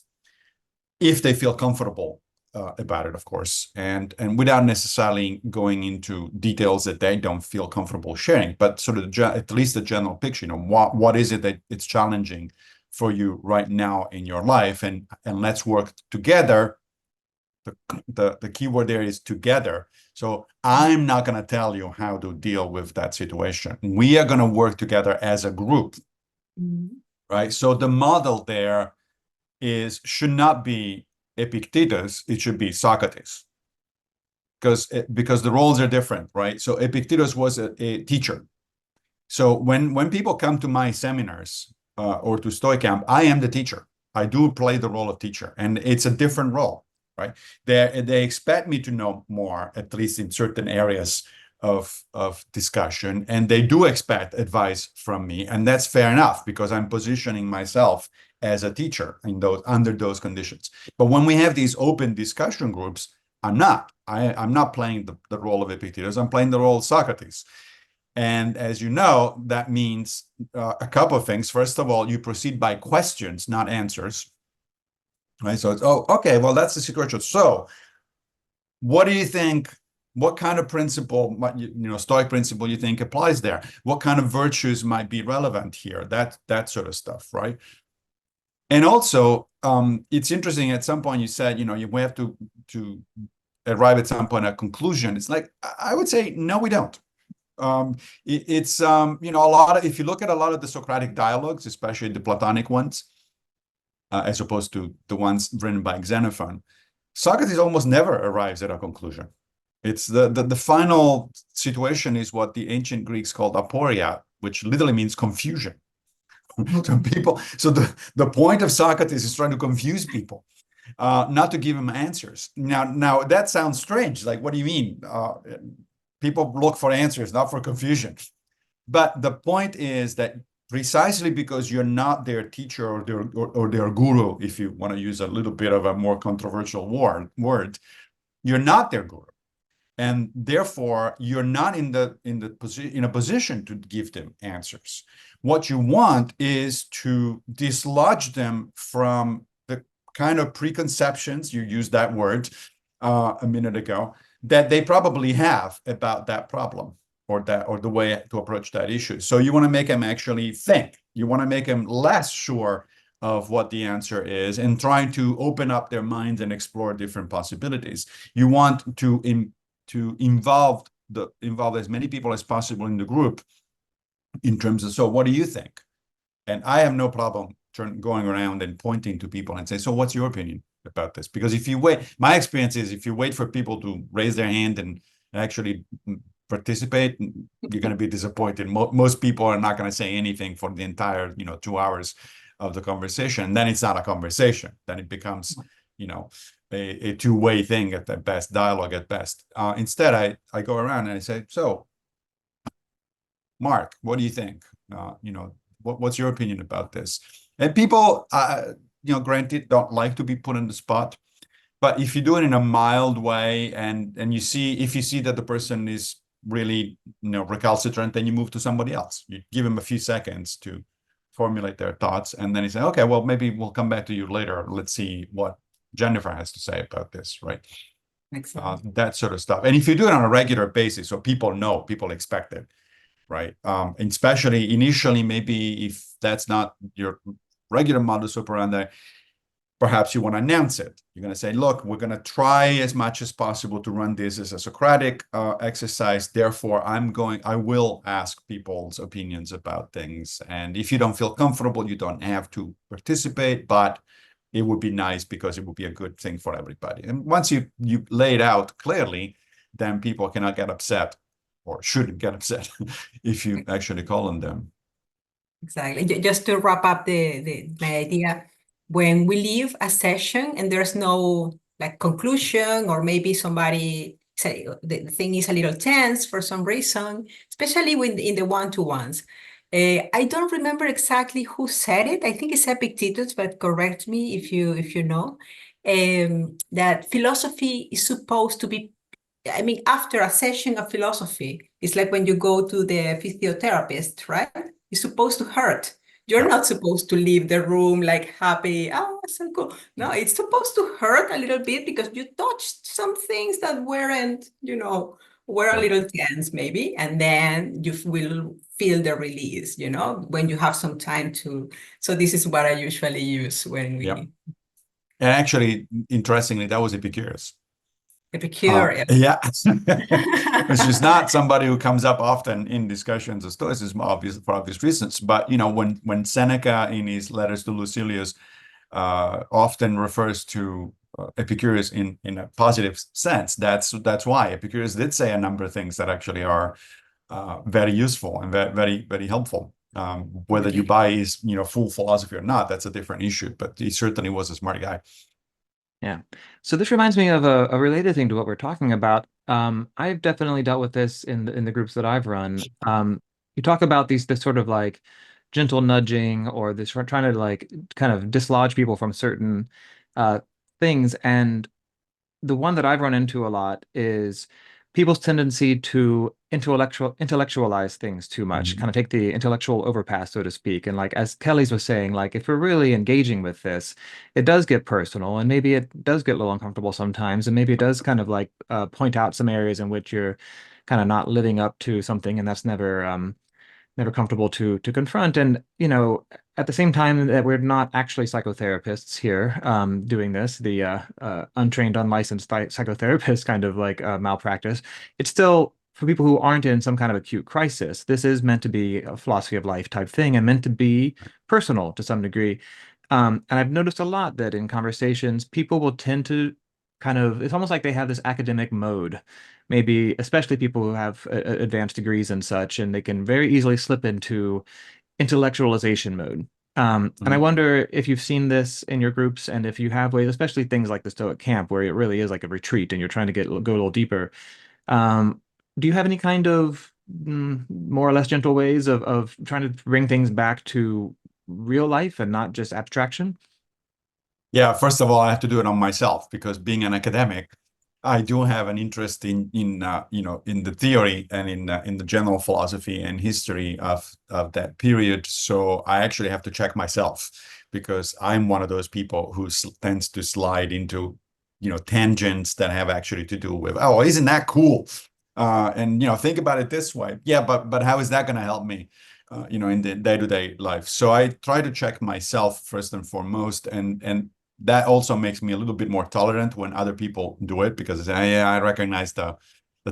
if they feel comfortable about it, of course, and without necessarily going into details that they don't feel comfortable sharing, but sort of at least the general picture. What is it that it's challenging for you right now in your life, and let's work together. The key word there is together. So I'm not going to tell you how to deal with that situation. We are going to work together as a group, right? So the model there should not be Epictetus, it should be Socrates, because the roles are different, right? So Epictetus was a teacher. So when people come to my seminars or to Stoic Camp, I am the teacher. I do play the role of teacher, and it's a different role. Right? They expect me to know more, at least in certain areas of discussion, and they do expect advice from me, and that's fair enough because I'm positioning myself as a teacher under those conditions. But when we have these open discussion groups, I'm not playing the role of Epictetus. I'm playing the role of Socrates. And as you know, that means a couple of things. First of all, you proceed by questions, not answers. Right. So it's, okay, well, that's the situation. So what do you think? What kind of principle, Stoic principle you think applies there? What kind of virtues might be relevant here? That sort of stuff, right? And also, it's interesting, at some point you said, you have to arrive at some point at a conclusion. It's like, I would say, no, we don't. It's you know, a lot of, if you look at a lot of the Socratic dialogues, especially the Platonic ones, as opposed to the ones written by Xenophon, Socrates almost never arrives at a conclusion. It's the final situation is what the ancient Greeks called aporia, which literally means confusion. So the point of Socrates is trying to confuse people, not to give them answers. Now that sounds strange. Like, what do you mean? People look for answers, not for confusion. But the point is that precisely because you're not their teacher or their guru, if you want to use a little bit of a more controversial word, you're not their guru, and therefore you're not in a position to give them answers. What you want is to dislodge them from the kind of preconceptions, you used that word a minute ago, that they probably have about that problem or the way to approach that issue. So you want to make them actually think. You want to make them less sure of what the answer is and trying to open up their minds and explore different possibilities. You want to involve as many people as possible in the group in terms of, so what do you think? And I have no problem going around and pointing to people and say, so what's your opinion about this? Because if you wait, my experience is if you wait for people to raise their hand and actually participate, you're going to be disappointed. Most people are not going to say anything for the entire 2 hours of the conversation. Then it's not a conversation. Then it becomes a two-way thing at the best, dialogue at best. Instead, I go around and I say, so Mark, what do you think? What's your opinion about this? And people, granted, don't like to be put on the spot. But if you do it in a mild way and if you see that the person is really recalcitrant, then you move to somebody else. You give him a few seconds to formulate their thoughts, and then you say, okay, well, maybe we'll come back to you later. Let's see what Jennifer has to say about this, right? That sort of stuff. And if you do it on a regular basis, so people know, people expect it, right? And especially initially, maybe if that's not your regular modus operandi, perhaps you want to announce it. You're going to say, look, we're going to try as much as possible to run this as a Socratic exercise. Therefore, I will ask people's opinions about things. And if you don't feel comfortable, you don't have to participate, but it would be nice because it would be a good thing for everybody. And once you lay it out clearly, then people cannot get upset or shouldn't get upset if you actually call on them.
Exactly. Just to wrap up my idea, when we leave a session and there's no conclusion, or maybe somebody say the thing is a little tense for some reason, especially in the one-to-ones. I don't remember exactly who said it. I think it's Epictetus, but correct me if you know. That philosophy is supposed to be, after a session of philosophy, it's like when you go to the physiotherapist, right? It's supposed to hurt. You're not supposed to leave the room like happy, oh, so cool. No, it's supposed to hurt a little bit because you touched some things that were a little tense maybe, and then you will feel the release, when you have some time to. So this is what I usually use when we.
Yep. And actually, interestingly, that was Epicurus.
Epicurus.
Yeah. Which is not somebody who comes up often in discussions of Stoicism, for obvious reasons. But when Seneca in his letters to Lucilius often refers to Epicurus in a positive sense, that's why Epicurus did say a number of things that actually are very useful and very, very helpful. Whether you buy his full philosophy or not, that's a different issue. But he certainly was a smart guy.
Yeah. So this reminds me of a related thing to what we're talking about. I've definitely dealt with this in the groups that I've run. You talk about this sort of like gentle nudging, or this trying to kind of dislodge people from certain things. And the one that I've run into a lot is people's tendency to intellectualize things too much, kind of take the intellectual overpass, so to speak. And as Kelly's was saying, if we're really engaging with this, it does get personal, and maybe it does get a little uncomfortable sometimes, and maybe it does kind of point out some areas in which you're kind of not living up to something, and that's never comfortable to confront. And at the same time that we're not actually psychotherapists here doing this, the untrained, unlicensed psychotherapist kind of malpractice, it's still for people who aren't in some kind of acute crisis, this is meant to be a philosophy of life type thing and meant to be personal to some degree. And I've noticed a lot that in conversations, people will tend to kind of, it's almost like they have this academic mode, maybe especially people who have advanced degrees and such, and they can very easily slip into intellectualization mode. And I
Mhm.
wonder if you've seen this in your groups, and if you have ways, especially things like the Stoic camp, where it really is like a retreat and you're trying to go a little deeper. Um, do you have any kind of more or less gentle ways of trying to bring things back to real life and not just abstraction?
Yeah, first of all, I have to do it on myself because being an academic, I do have an interest in the theory and in the general philosophy and history of that period. So I actually have to check myself because I'm one of those people who tends to slide into tangents that have actually to do with, oh, isn't that cool? And think about it this way. Yeah, but how is that going to help me? In the day-to-day life. So I try to check myself first and foremost, and that also makes me a little bit more tolerant when other people do it because yeah, I recognize the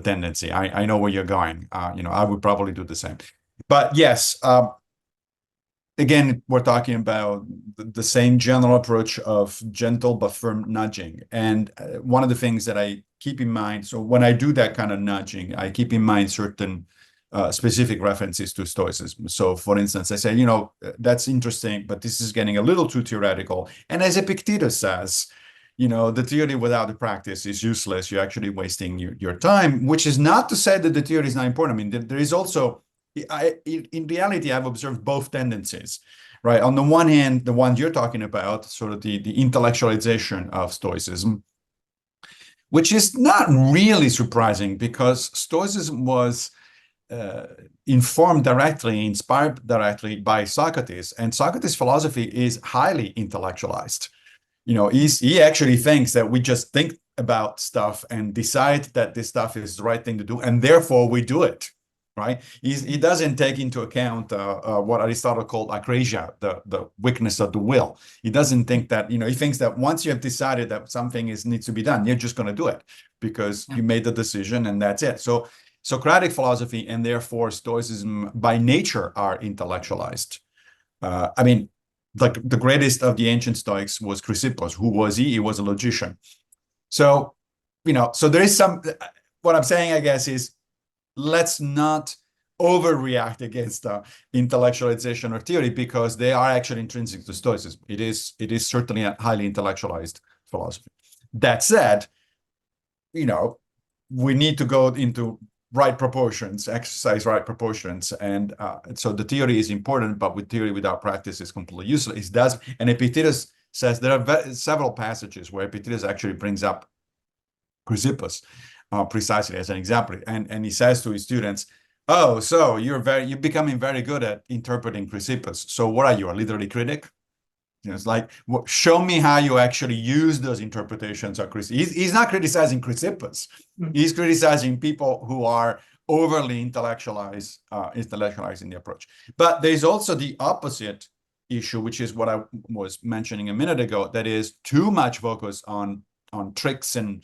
tendency. I know where you're going. I would probably do the same. But yes, again, we're talking about the same general approach of gentle but firm nudging. And one of the things that I keep in mind, so when I do that kind of nudging, I keep in mind certain specific references to Stoicism. So, for instance, I say, that's interesting, but this is getting a little too theoretical. And as Epictetus says, the theory without the practice is useless. You're actually wasting your time, which is not to say that the theory is not important. I mean, there is also, in reality, I've observed both tendencies, right? On the one hand, the one you're talking about, sort of the intellectualization of Stoicism, which is not really surprising because Stoicism was informed directly, inspired directly by Socrates. And Socrates' philosophy is highly intellectualized. He actually thinks that we just think about stuff and decide that this stuff is the right thing to do, and therefore we do it, right? He doesn't take into account what Aristotle called akrasia, the weakness of the will. He doesn't think that, he thinks that once you have decided that something needs to be done, you're just going to do it because you made the decision and that's it. So Socratic philosophy and therefore Stoicism by nature are intellectualized. I mean, the greatest of the ancient Stoics was Chrysippus. Who was he? He was a logician. So, so there is what I'm saying, I guess, is let's not overreact against intellectualization or theory because they are actually intrinsic to Stoicism. It is certainly a highly intellectualized philosophy. That said, we need to go into right proportions, exercise right proportions. And so the theory is important, but with theory without practice is completely useless. And Epictetus says there are several passages where Epictetus actually brings up Chrysippus precisely as an example. And he says to his students, oh, so you're becoming very good at interpreting Chrysippus. So what are you, a literary critic? It's like, show me how you actually use those interpretations of Chrysippus. He's not criticizing Chrysippus. He's criticizing people who are overly intellectualizing the approach. But there's also the opposite issue, which is what I was mentioning a minute ago, that is too much focus on tricks and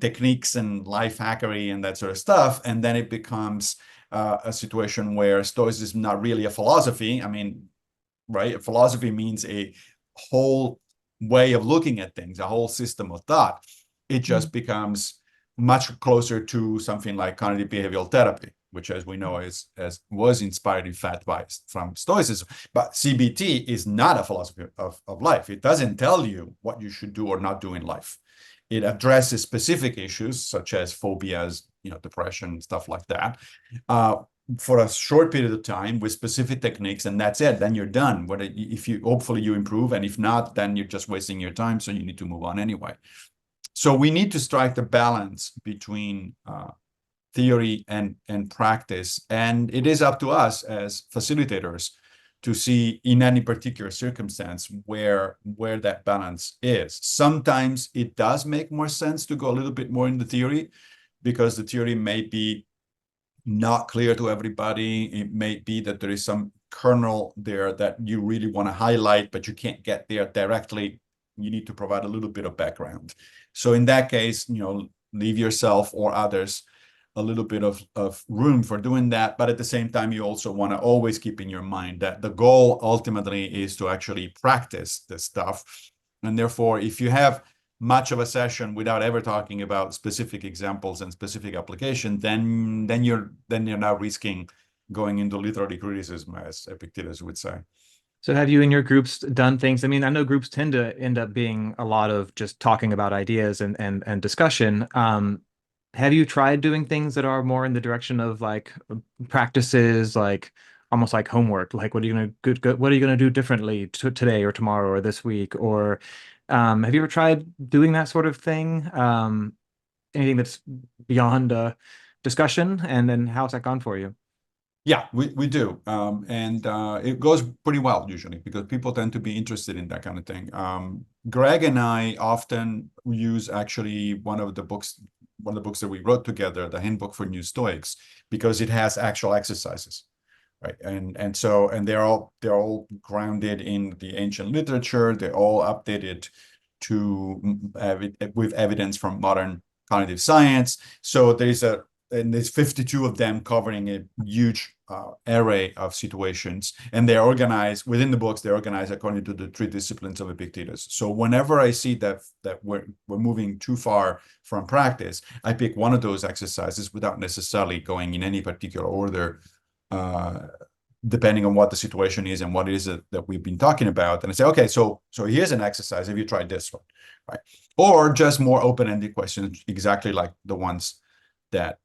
techniques and life hackery and that sort of stuff. And then it becomes a situation where Stoicism is not really a philosophy. I mean, right? Philosophy means a whole way of looking at things, a whole system of thought. It just becomes much closer to something like cognitive behavioral therapy, which, as we know, was inspired in fact from Stoicism. But CBT is not a philosophy of life. It doesn't tell you what you should do or not do in life. It addresses specific issues such as phobias, depression, stuff like that. For a short period of time with specific techniques, and that's it. Then you're done. Hopefully you improve, and if not, then you're just wasting your time. So you need to move on anyway. So we need to strike the balance between theory and practice, and it is up to us as facilitators to see in any particular circumstance where that balance is. Sometimes it does make more sense to go a little bit more in the theory because the theory may be not clear to everybody. It may be that there is some kernel there that you really want to highlight, but you can't get there directly. You need to provide a little bit of background. So in that case, leave yourself or others a little bit of room for doing that. But at the same time, you also want to always keep in your mind that the goal ultimately is to actually practice this stuff. And therefore, if you have much of a session without ever talking about specific examples and specific application, then you're now risking going into literary criticism, as Epictetus would say.
So have you in your groups done things? I mean, I know groups tend to end up being a lot of just talking about ideas and discussion. Have you tried doing things that are more in the direction of like practices, like almost like homework? Like, what are you gonna do differently today or tomorrow or this week? Or have you ever tried doing that sort of thing? Anything that's beyond discussion? And then how's that gone for you?
Yeah, we do. And it goes pretty well usually because people tend to be interested in that kind of thing. Greg and I often use actually one of the books that we wrote together, the Handbook for New Stoics, because it has actual exercises, right? And they're all grounded in the ancient literature. They're all updated with evidence from modern cognitive science. So there's 52 of them covering a huge array of situations, and they're organized within the books. They're organized according to the three disciplines of Epictetus. So whenever I see that we're moving too far from practice, I pick one of those exercises without necessarily going in any particular order, depending on what the situation is and what it is that we've been talking about. And I say, okay, so here's an exercise. Have you tried this one? Right? Or just more open-ended questions, exactly like the ones that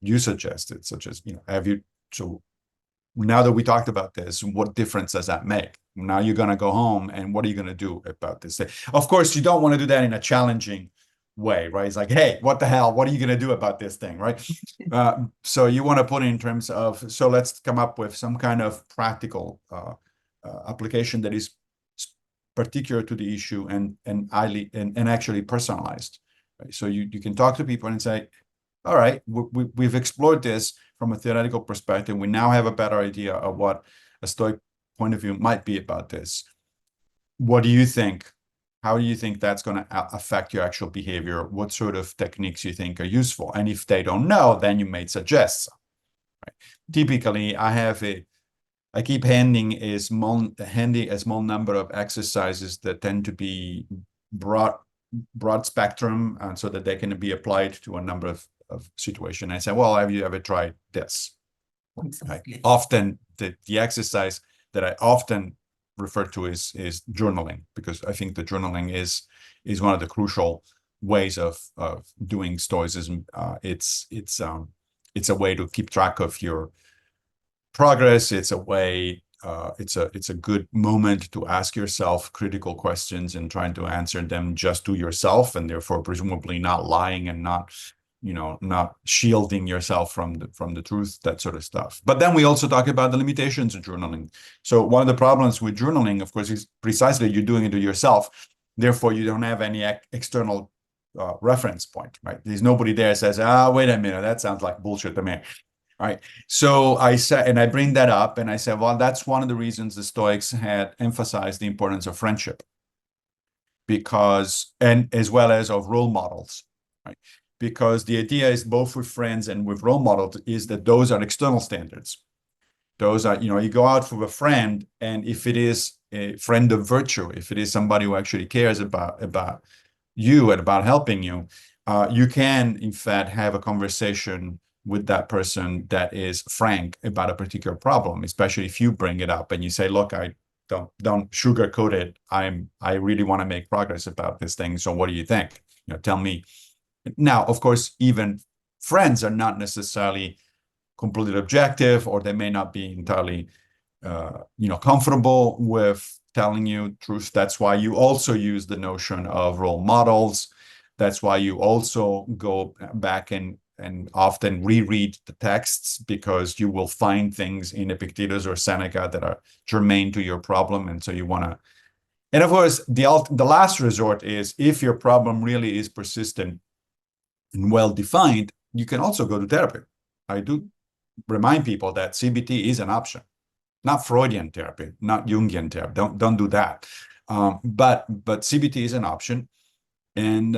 you suggested, such as, so now that we talked about this, what difference does that make? Now you're going to go home, and what are you going to do about this thing? Of course, you don't want to do that in a challenging way, right? It's like, hey, what the hell? What are you going to do about this thing, right? So you want to put it in terms of, so let's come up with some kind of practical application that is particular to the issue and actually personalized. Right? So you can talk to people and say, all right, we've explored this from a theoretical perspective. We now have a better idea of what a Stoic point of view might be about this. What do you think? How do you think that's going to affect your actual behavior? What sort of techniques you think are useful? And if they don't know, then you may suggest some. Right? Typically, I keep handy a small number of exercises that tend to be broad spectrum, so that they can be applied to a number of situations. I say, well, have you ever tried this?
Exactly.
Right? Often the exercise that I often refer to is journaling, because I think the journaling is one of the crucial ways of doing Stoicism. It's a way to keep track of your progress. It's a way. It's a good moment to ask yourself critical questions and trying to answer them just to yourself, and therefore presumably not lying and not shielding yourself from the truth, that sort of stuff. But then we also talk about the limitations of journaling. So one of the problems with journaling, of course, is precisely you're doing it to yourself. Therefore, you don't have any external reference point, right? There's nobody there says, wait a minute, that sounds like bullshit to me. Right. So I said, and I bring that up, and I said, well, that's one of the reasons the Stoics had emphasized the importance of friendship, and as well as of role models, right? Because the idea is, both with friends and with role models, is that those are external standards. Those are, you go out with a friend, and if it is a friend of virtue, if it is somebody who actually cares about you and about helping you, you can, in fact, have a conversation with that person that is frank about a particular problem, especially if you bring it up and you say, look, I don't sugarcoat it. I really want to make progress about this thing. So what do you think? Tell me. Now, of course, even friends are not necessarily completely objective, or they may not be entirely, comfortable with telling you truth. That's why you also use the notion of role models. That's why you also go back and often reread the texts, because you will find things in Epictetus or Seneca that are germane to your problem. And so you want to, and of course, the last resort is, if your problem really is persistent and well-defined, you can also go to therapy. I do remind people that CBT is an option, not Freudian therapy, not Jungian therapy. Don't do that. But CBT is an option. And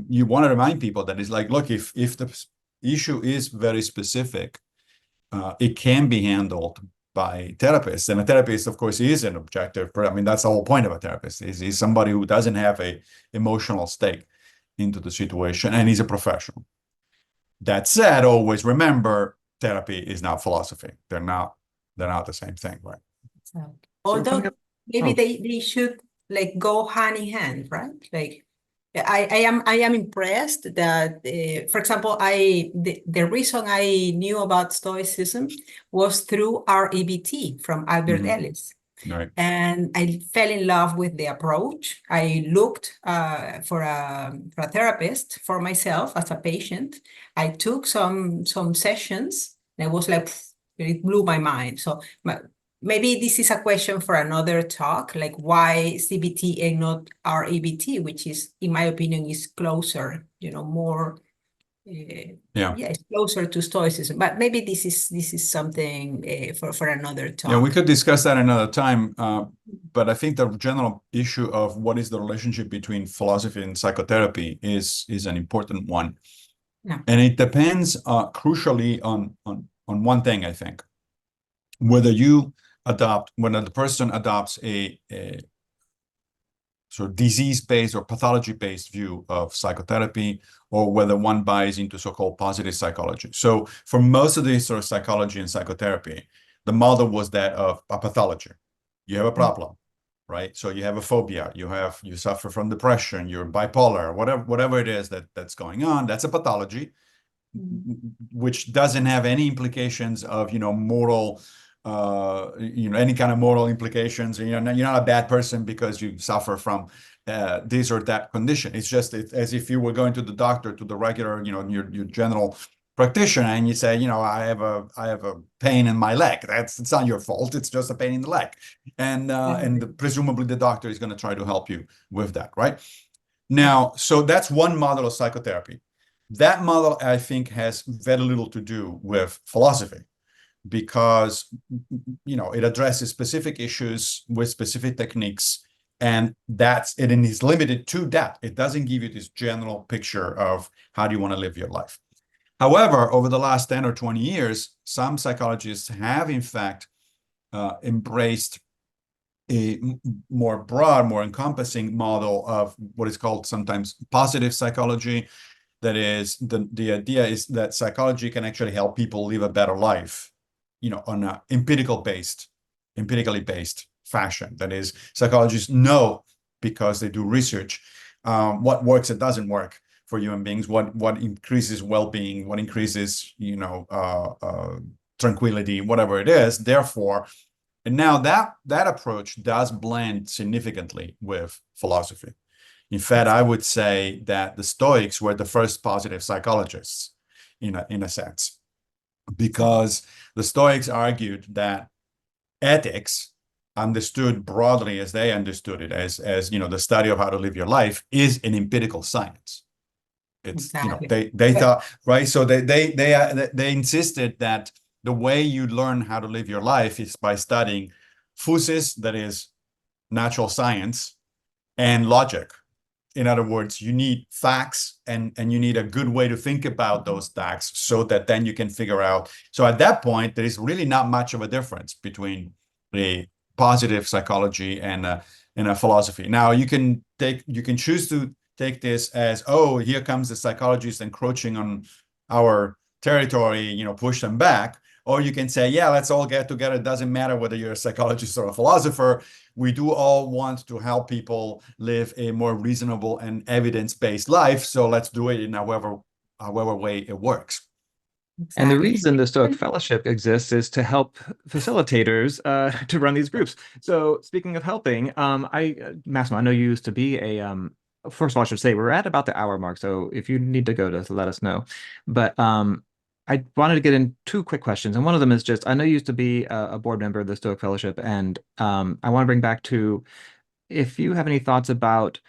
you want to remind people that it's like, look, if issue is very specific, it can be handled by therapists. And a therapist, of course, is an objective. I mean, that's the whole point of a therapist, is somebody who doesn't have a emotional stake into the situation, and he's a professional. That said, always remember, therapy is not philosophy. They're not the same thing, right?
So,
So we're coming
although
up.
maybe
Oh,
they should like go hand in hand, right? Like I am impressed that for example the reason I knew about Stoicism was through REBT from Albert
Mhm.
Ellis.
Right.
And I fell in love with the approach. I looked for a therapist for myself as a patient. I took some sessions, and I was like, it blew my mind. So maybe this is a question for another talk, like why CBT and not REBT, which is, in my opinion, is closer, more.
Yeah.
Yeah, it's closer to Stoicism, but maybe this is something for another
Yeah, we
talk.
could discuss that another time. But I think the general issue of what is the relationship between philosophy and psychotherapy is an important one.
Yeah.
And it depends crucially on one thing, I think. Whether the person adopts a sort of disease-based or pathology-based view of psychotherapy, or whether one buys into so-called positive psychology. So for most of this sort of psychology and psychotherapy, the model was that of a pathology. You have a problem, right? So you have a phobia, you suffer from depression, you're bipolar, whatever it is that's going on, that's a pathology, which doesn't have any implications of, moral, any kind of moral implications. You're not a bad person because you suffer from this or that condition. It's just as if you were going to the doctor, to the regular, your general practitioner, and you say, I have a pain in my leg. It's not your fault. It's just a pain in the leg, and presumably the doctor is going to try to help you with that, right? Now, so that's one model of psychotherapy. That model, I think, has very little to do with philosophy, because it addresses specific issues with specific techniques, and it is limited to that. It doesn't give you this general picture of how do you want to live your life. However, over the last 10 or 20 years, some psychologists have in fact embraced a more broad, more encompassing model of what is called sometimes positive psychology. That is, the idea is that psychology can actually help people live a better life, on an empirically based fashion. That is, psychologists know, because they do research, what works and doesn't work for human beings, what increases well-being, what increases, tranquility, whatever it is. Therefore, and now that approach does blend significantly with philosophy. In fact, I would say that the Stoics were the first positive psychologists, in a sense, because the Stoics argued that ethics, understood broadly as they understood it, as the study of how to live your life, is an empirical science. It's
Exactly.
they thought, right, so they insisted that the way you learn how to live your life is by studying physis, that is natural science, and logic. In other words, you need facts, and you need a good way to think about those facts, so that then you can figure out. So at that point, there is really not much of a difference between a positive psychology and a philosophy. Now, you can choose to take this as, oh, here comes the psychologists encroaching on our territory, push them back. Or you can say, yeah, let's all get together. It doesn't matter whether you're a psychologist or a philosopher. We do all want to help people live a more reasonable and evidence-based life. So let's do it in however way it works.
and the
Exactly.
reason the Stoic Fellowship exists is to help facilitators to run these groups. So speaking of helping, Massimo, I know you used to be a first of all, I should say we're at about the hour mark. So if you need to go, to let us know. But I wanted to get in two quick questions, and one of them is just I know you used to be a board member of the Stoic Fellowship, and I want to bring back to if you have any thoughts about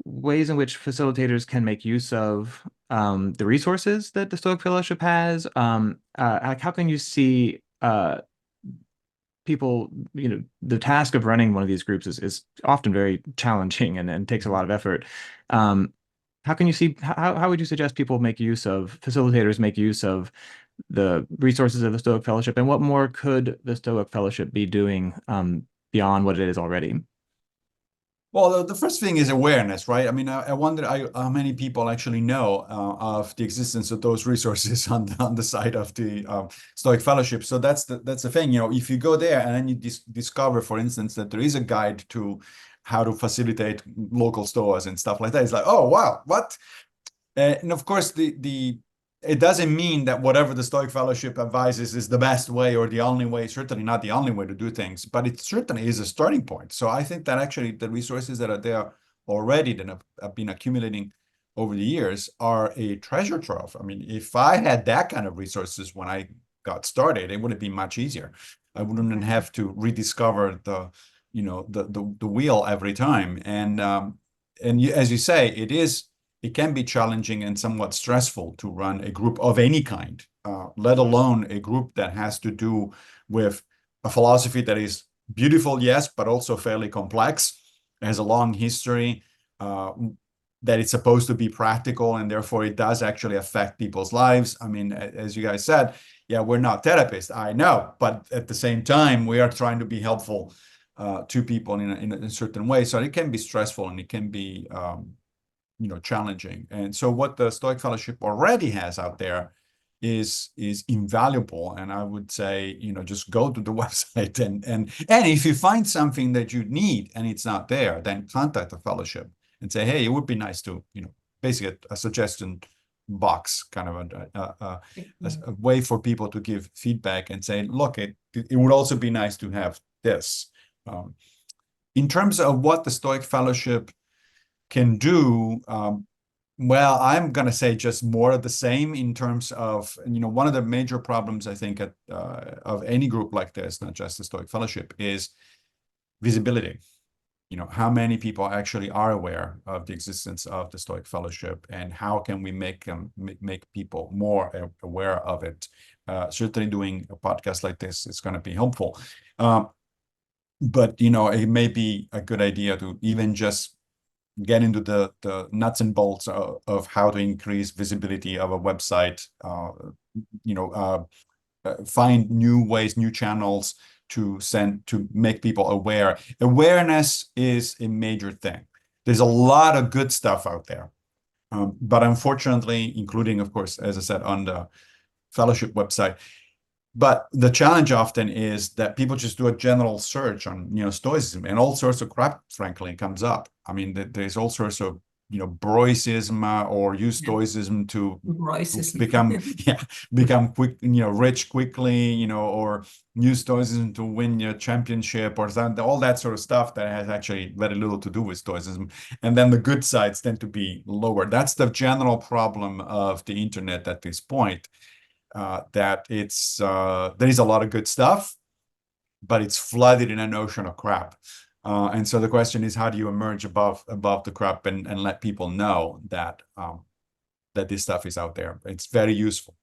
ways in which facilitators can make use of the resources that the Stoic Fellowship has. Like how can you see people, the task of running one of these groups is often very challenging and takes a lot of effort. Um, how can you see how would you suggest people make use of facilitators make use of the resources of the Stoic Fellowship, and what more could the Stoic Fellowship be doing beyond what it is already?
Well, the first thing is awareness, right? I mean, I wonder how many people actually know of the existence of those resources on the side of the Stoic Fellowship. So that's the thing, you know, if you go there and then you discover, for instance, that there is a guide to how to facilitate local stoas and stuff like that, it's like, oh, wow, what? And of course, it doesn't mean that whatever the Stoic Fellowship advises is the best way or the only way, certainly not the only way to do things, but it certainly is a starting point. So I think that actually the resources that are there already that have been accumulating over the years are a treasure trove. I mean, if I had that kind of resources when I got started, it would have been much easier. I wouldn't have to rediscover the wheel every time. And as you say, it can be challenging and somewhat stressful to run a group of any kind, let alone a group that has to do with a philosophy that is beautiful, yes, but also fairly complex, has a long history, that it's supposed to be practical, and therefore it does actually affect people's lives. I mean, as you guys said, yeah, we're not therapists, I know, but at the same time, we are trying to be helpful to people in a certain way. So it can be stressful and it can be challenging. And so what the Stoic Fellowship already has out there is invaluable. And I would say, just go to the website and if you find something that you need and it's not there, then contact the fellowship and say, hey, it would be nice to, basically a suggestion box, kind of a way for people to give feedback and say, look, it would also be nice to have this. In terms of what the Stoic Fellowship can do, well, I'm going to say just more of the same in terms of, one of the major problems, I think, of any group like this, not just the Stoic Fellowship, is visibility. How many people actually are aware of the existence of the Stoic Fellowship, and how can we make people more aware of it? Certainly doing a podcast like this is going to be helpful. But, it may be a good idea to even just get into the nuts and bolts of how to increase visibility of a website, find new ways, new channels to make people aware. Awareness is a major thing. There's a lot of good stuff out there. But unfortunately, including, of course, as I said, on the fellowship website, but the challenge often is that people just do a general search on, Stoicism, and all sorts of crap, frankly, comes up. I mean, there's all sorts of, Broicism, or use Stoicism to become quick, rich quickly, or use Stoicism to win your championship or something, all that sort of stuff that has actually very little to do with Stoicism. And then the good sides tend to be lower. That's the general problem of the internet at this point. That there is a lot of good stuff, but it's flooded in an ocean of crap. And so the question is, how do you emerge above the crap and let people know that this stuff is out there? It's very useful.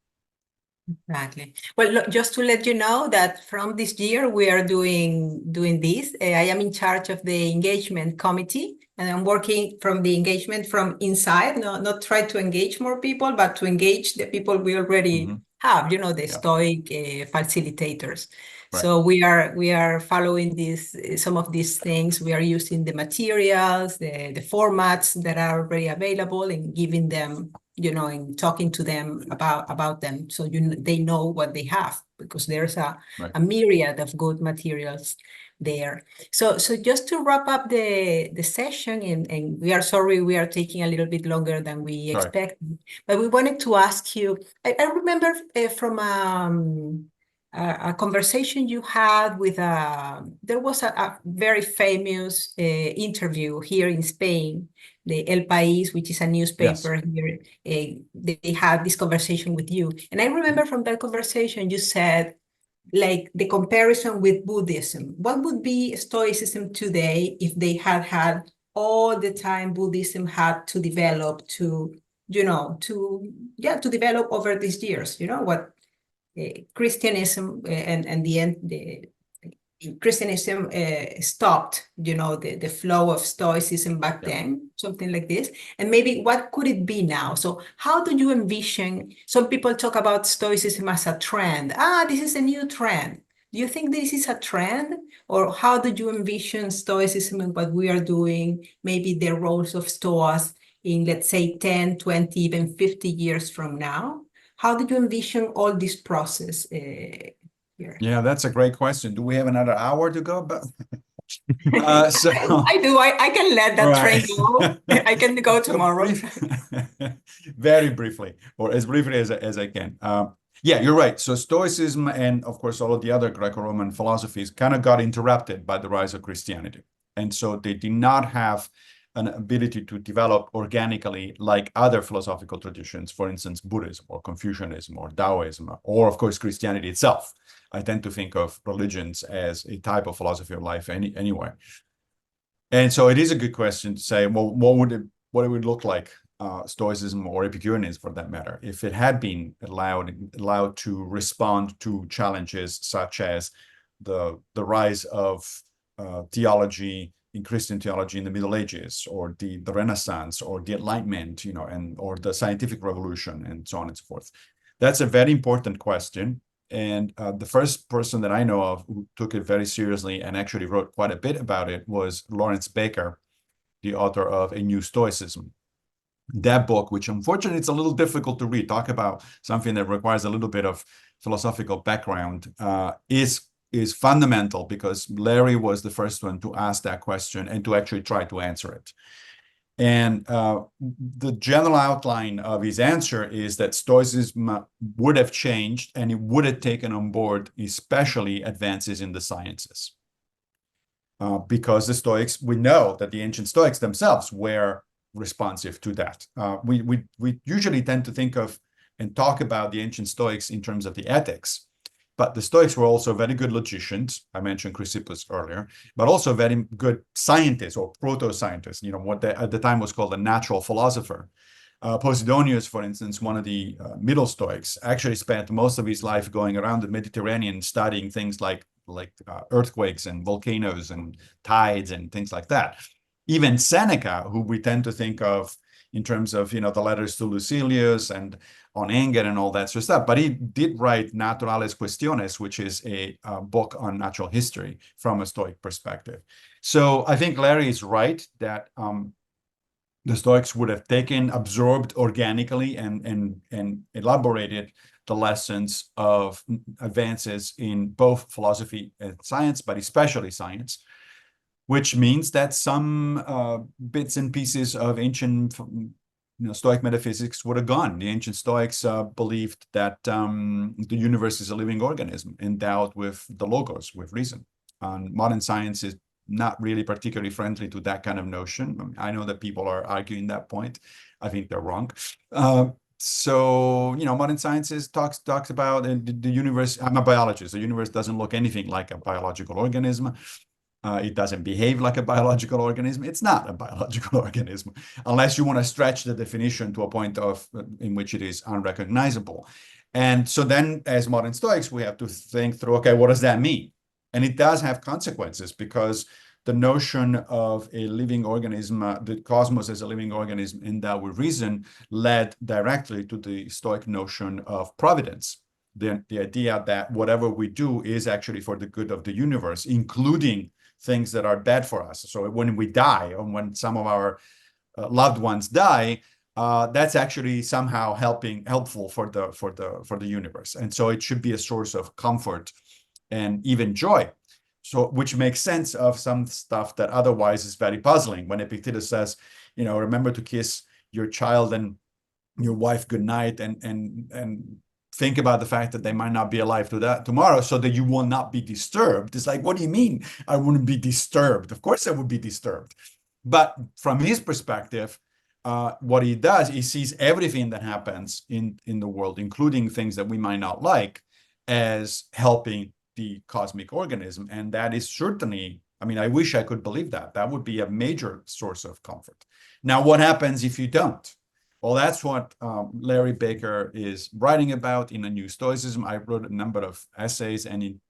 Exactly. Well, look, just to let you know that from this year we are doing this. I am in charge of the engagement committee, and I'm working from the engagement from inside. Not try to engage more people, but to engage the people we already have. The Stoic facilitators. Right. So we are following some of these things. We are using the materials, the formats that are already available, and giving them, and talking to them about them, so they know what they have, because there's a myriad of good materials there. So just to wrap up the session, and we are sorry we are taking a little bit longer than we expected, but we wanted to ask you, I remember from a conversation you had with there was a very famous interview here in Spain, the El País, which is a newspaper here. They had this conversation with you. And I remember from that conversation, you said, like, the comparison with Buddhism. What would be Stoicism today if they had all the time Buddhism had to develop to develop over these years? What Christianism and the end, Christianism stopped, the flow of Stoicism back then, something like this. And maybe what could it be now? So how do you envision, some people talk about Stoicism as a trend. This is a new trend. Do you think this is a trend? Or how do you envision Stoicism and what we are doing, maybe the roles of Stoas in, let's say, 10, 20, even 50 years from now? How do you envision all this process here?
Yeah, that's a great question. Do we have another hour to go? But so
I do. I can let that train go. I can go tomorrow.
Very briefly, or as briefly as I can. Yeah, you're right. So Stoicism and, of course, all of the other Greco-Roman philosophies kind of got interrupted by the rise of Christianity. And so they did not have an ability to develop organically like other philosophical traditions, for instance, Buddhism or Confucianism or Taoism, or, of course, Christianity itself. I tend to think of religions as a type of philosophy of life anyway. And so it is a good question to say, well, what would it look like, Stoicism or Epicureanism for that matter, if it had been allowed to respond to challenges such as the rise of theology in Christian theology in the Middle Ages, or the Renaissance, or the Enlightenment, or the scientific revolution, and so on and so forth. That's a very important question. And the first person that I know of who took it very seriously and actually wrote quite a bit about it was Lawrence Baker, the author of A New Stoicism. That book, which unfortunately it's a little difficult to read, talk about something that requires a little bit of philosophical background, is fundamental because Larry was the first one to ask that question and to actually try to answer it. And the general outline of his answer is that Stoicism would have changed and it would have taken on board especially advances in the sciences. Because the Stoics, we know that the ancient Stoics themselves were responsive to that. We usually tend to think of and talk about the ancient Stoics in terms of the ethics. But the Stoics were also very good logicians. I mentioned Chrysippus earlier, but also very good scientists or proto-scientists, what at the time was called a natural philosopher. Posidonius, for instance, one of the Middle Stoics, actually spent most of his life going around the Mediterranean studying things like earthquakes and volcanoes and tides and things like that. Even Seneca, who we tend to think of in terms of, the letters to Lucilius and on anger and all that sort of stuff. But he did write Naturales Questiones, which is a book on natural history from a Stoic perspective. So I think Larry is right that the Stoics would have absorbed organically and elaborated the lessons of advances in both philosophy and science, but especially science, which means that some bits and pieces of ancient Stoic metaphysics would have gone. The ancient Stoics believed that the universe is a living organism endowed with the logos, with reason. Modern science is not really particularly friendly to that kind of notion. I know that people are arguing that point. I think they're wrong. So, modern sciences talks about the universe. I'm a biologist. The universe doesn't look anything like a biological organism. It doesn't behave like a biological organism. It's not a biological organism, unless you want to stretch the definition to a point in which it is unrecognizable. And so then, as modern Stoics, we have to think through, okay, what does that mean? And it does have consequences, because the notion of a living organism, the cosmos as a living organism endowed with reason, led directly to the Stoic notion of providence. The idea that whatever we do is actually for the good of the universe, including things that are bad for us. So when we die, or when some of our loved ones die, that's actually somehow helpful for the universe. And so it should be a source of comfort and even joy. So, which makes sense of some stuff that otherwise is very puzzling. When Epictetus says, remember to kiss your child and your wife goodnight, and think about the fact that they might not be alive tomorrow, so that you will not be disturbed. It's like, what do you mean I wouldn't be disturbed? Of course I would be disturbed. But from his perspective, what he does, he sees everything that happens in the world, including things that we might not like, as helping the cosmic organism. And that is certainly, I wish I could believe that. That would be a major source of comfort. Now, what happens if you don't? Well, that's what Larry Baker is writing about in A New Stoicism. I wrote a number of essays, and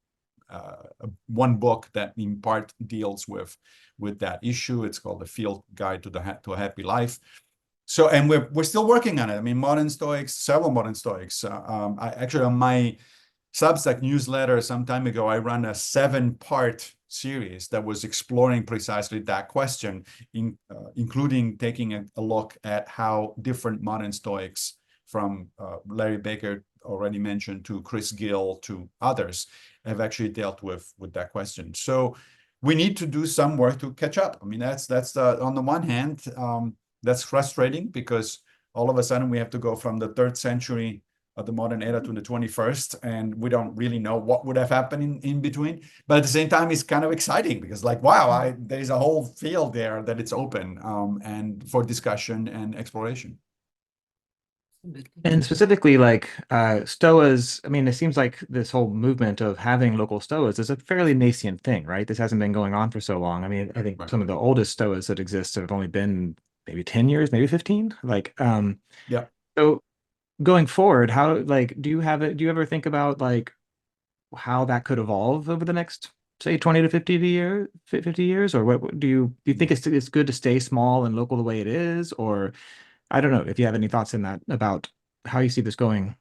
one book that in part deals with that issue. It's called The Field Guide to a Happy Life. So, and we're still working on it. I mean, modern Stoics, several modern Stoics. I actually, on my Substack newsletter some time ago, I ran a 7-part series that was exploring precisely that question, including taking a look at how different modern Stoics, from Larry Baker, already mentioned, to Chris Gill, to others, have actually dealt with that question. So we need to do some work to catch up. I mean, that's on the one hand, that's frustrating, because all of a sudden we have to go from the 3rd century of the modern era to the 21st, and we don't really know what would have happened in between. But at the same time, it's kind of exciting, because like, wow, there's a whole field there that it's open, and for discussion and exploration.
And specifically, like stoas, I mean, it seems like this whole movement of having local stoas is a fairly nascent thing, right? This hasn't been going on for so long. I mean, I think
Right.
some of the oldest stoas that exist have only been maybe 10 years, maybe 15. Like,
Yeah.
so going forward, how, like, do you ever think about like how that could evolve over the next, say, 20 to 50 years, or what do you think it's good to stay small and local the way it is, or I don't know if you have any thoughts in that about how you see this going,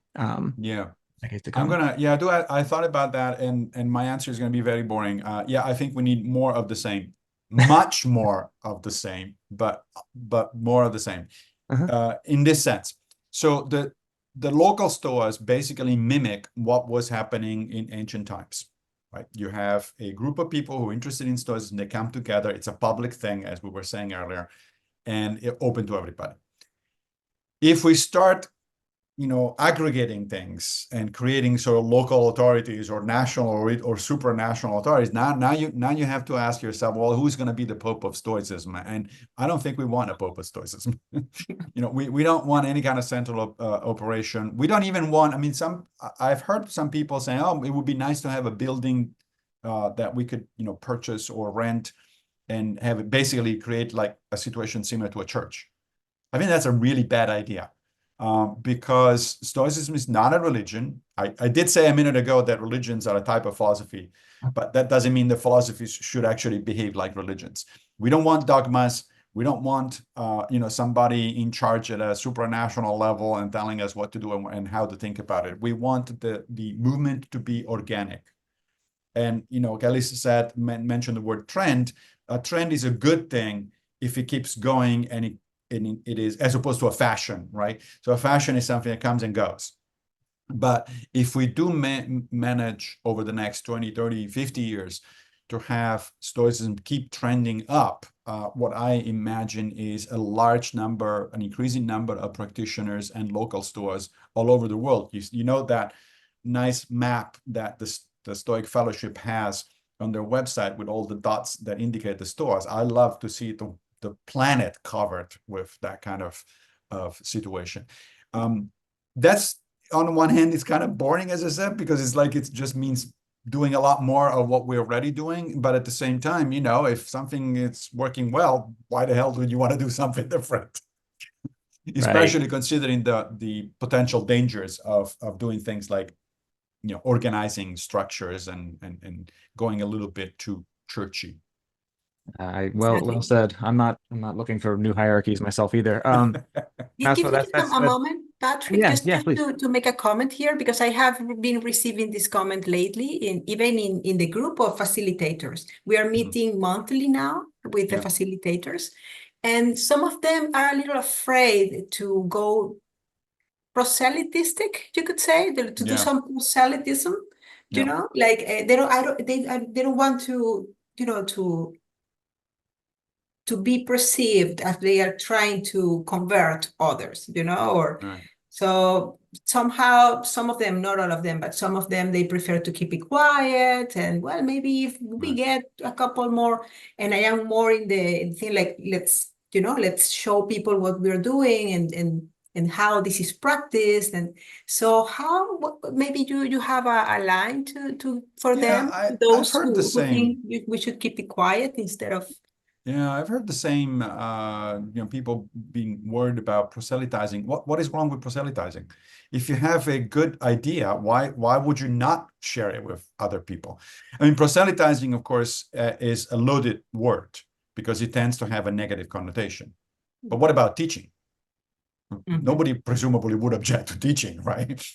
Yeah.
decades to
I'm
come.
gonna, yeah, I thought about that, and my answer is gonna be very boring. Yeah, I think we need more of the same, much more of the same, but more of the same,
Uh-huh.
in this sense. So the local stoas basically mimic what was happening in ancient times, right? You have a group of people who are interested in stoas, and they come together. It's a public thing, as we were saying earlier, and open to everybody. If we start, aggregating things and creating sort of local authorities or national or supranational authorities, now you have to ask yourself, well, who's going to be the Pope of Stoicism? And I don't think we want a Pope of Stoicism. We don't want any kind of central operation. We don't even want, I mean, I've heard some people saying, oh, it would be nice to have a building that we could, purchase or rent, and have it basically create like a situation similar to a church. I think that's a really bad idea, because Stoicism is not a religion. I did say a minute ago that religions are a type of philosophy, but that doesn't mean the philosophies should actually behave like religions. We don't want dogmas. We don't want somebody in charge at a supranational level and telling us what to do and how to think about it. We want the movement to be organic. And Kelly mentioned the word trend. A trend is a good thing if it keeps going, and it is, as opposed to a fashion, right? So a fashion is something that comes and goes. But if we do manage over the next 20, 30, 50 years to have Stoicism keep trending up, what I imagine is an increasing number of practitioners and local stoas all over the world. You know that nice map that the Stoic Fellowship has on their website with all the dots that indicate the stoas. I love to see the planet covered with that kind of situation. That's, on one hand, it's kind of boring, as I said, because it's like it just means doing a lot more of what we're already doing. But at the same time, if something is working well, why the hell would you want to do something different? Especially considering the potential dangers of doing things like organizing structures and going a little bit too churchy.
Well said. I'm not looking for new hierarchies myself either.
Give me just a
That's
moment, Patrick,
yeah,
just,
yeah,
just
please.
to make a comment here, because I have been receiving this comment lately, even in the group of facilitators. We are meeting monthly now with the facilitators, and some of them are a little afraid to go proselytistic, you could say, to do some proselytism, like they don't want to, to be perceived as they are trying to convert others, or
Right.
so somehow some of them, not all of them, but some of them, they prefer to keep it quiet. And well, maybe if we get a couple more, and I am more in the thing like, let's show people what we're doing and how this is practiced. And so maybe you have a line for them,
I've
those
heard the
who think
same.
we should keep it quiet instead of
Yeah, I've heard the same, people being worried about proselytizing. What is wrong with proselytizing? If you have a good idea, why would you not share it with other people? I mean, proselytizing, of course, is a loaded word because it tends to have a negative connotation. But what about teaching? Nobody presumably would object to teaching, right?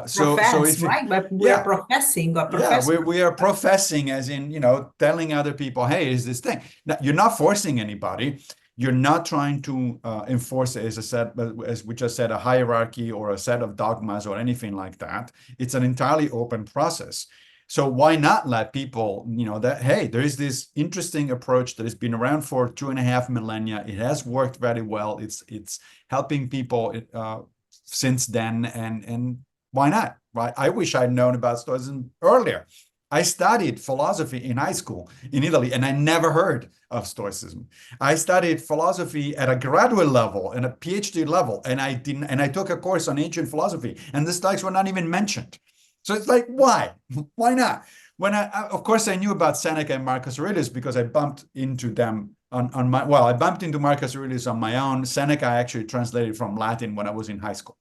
So
Profess,
if you,
right? But we're
yeah,
professing or
yeah,
professors.
we are professing, as in, telling other people, hey, is this thing. Now, you're not forcing anybody. You're not trying to enforce, as we just said, a hierarchy or a set of dogmas or anything like that. It's an entirely open process. So why not let people, that, hey, there is this interesting approach that has been around for 2.5 millennia. It has worked very well. It's helping people since then, and why not, right? I wish I'd known about Stoicism earlier. I studied philosophy in high school in Italy, and I never heard of Stoicism. I studied philosophy at a graduate level and a PhD level, and I took a course on ancient philosophy, and the Stoics were not even mentioned. So it's like, why? Why not? When of course, I knew about Seneca and Marcus Aurelius because I bumped into them I bumped into Marcus Aurelius on my own. Seneca I actually translated from Latin when I was in high school,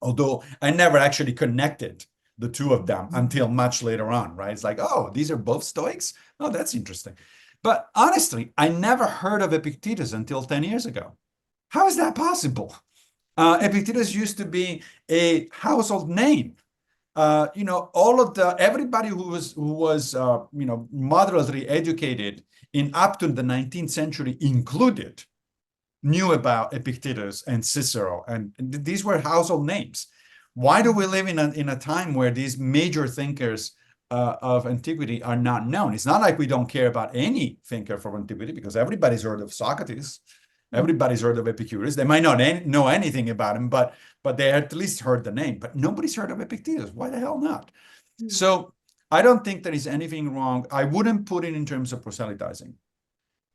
although I never actually connected the two of them until much later on, right? It's like, oh, these are both Stoics? Oh, that's interesting. But honestly, I never heard of Epictetus until 10 years ago. How is that possible? Epictetus used to be a household name. Everybody who was moderately educated in up to the 19th century included knew about Epictetus and Cicero, and these were household names. Why do we live in a time where these major thinkers of antiquity are not known? It's not like we don't care about any thinker from antiquity, because everybody's heard of Socrates, everybody's heard of Epicurus. They might not know anything about him, but they at least heard the name. But nobody's heard of Epictetus. Why the hell not? So I don't think there is anything wrong. I wouldn't put it in terms of proselytizing,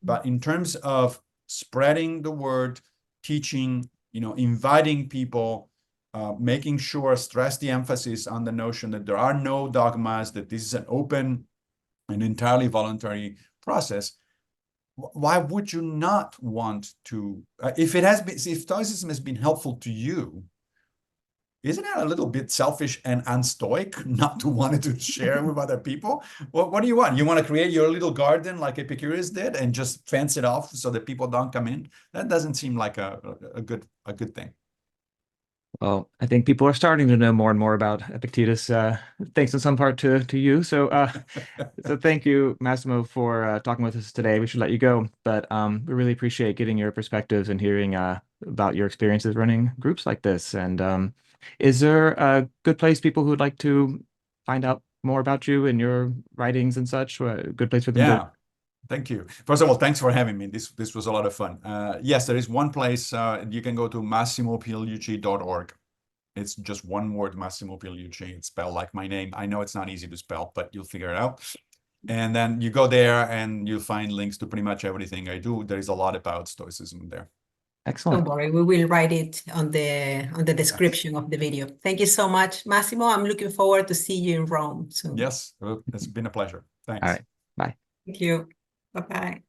but in terms of spreading the word, teaching, inviting people, making sure, stress the emphasis on the notion that there are no dogmas, that this is an open and entirely voluntary process. Why would you not want to, if Stoicism has been helpful to you, isn't it a little bit selfish and unstoic not to want to share with other people? What do you want? You want to create your little garden like Epicurus did and just fence it off so that people don't come in? That doesn't seem like a good thing.
Well, I think people are starting to know more and more about Epictetus, thanks in some part to you. So thank you, Massimo, for talking with us today. We should let you go, but we really appreciate getting your perspectives and hearing about your experiences running groups like this. And is there a good place people who'd like to find out more about you and your writings and such? A good place for them to.
Thank you. First of all, thanks for having me. This was a lot of fun. Yes, there is one place you can go to, massimopigliucci.org. It's just one word, Massimo Pigliucci. It's spelled like my name. I know it's not easy to spell, but you'll figure it out. And then you go there and you'll find links to pretty much everything I do. There is a lot about Stoicism there.
Excellent.
Don't worry, we will write it on the description of the video. Thank you so much, Massimo. I'm looking forward to see you in Rome soon.
Yes, it's been a pleasure. Thanks.
All right. Bye.
Thank you. Bye-bye.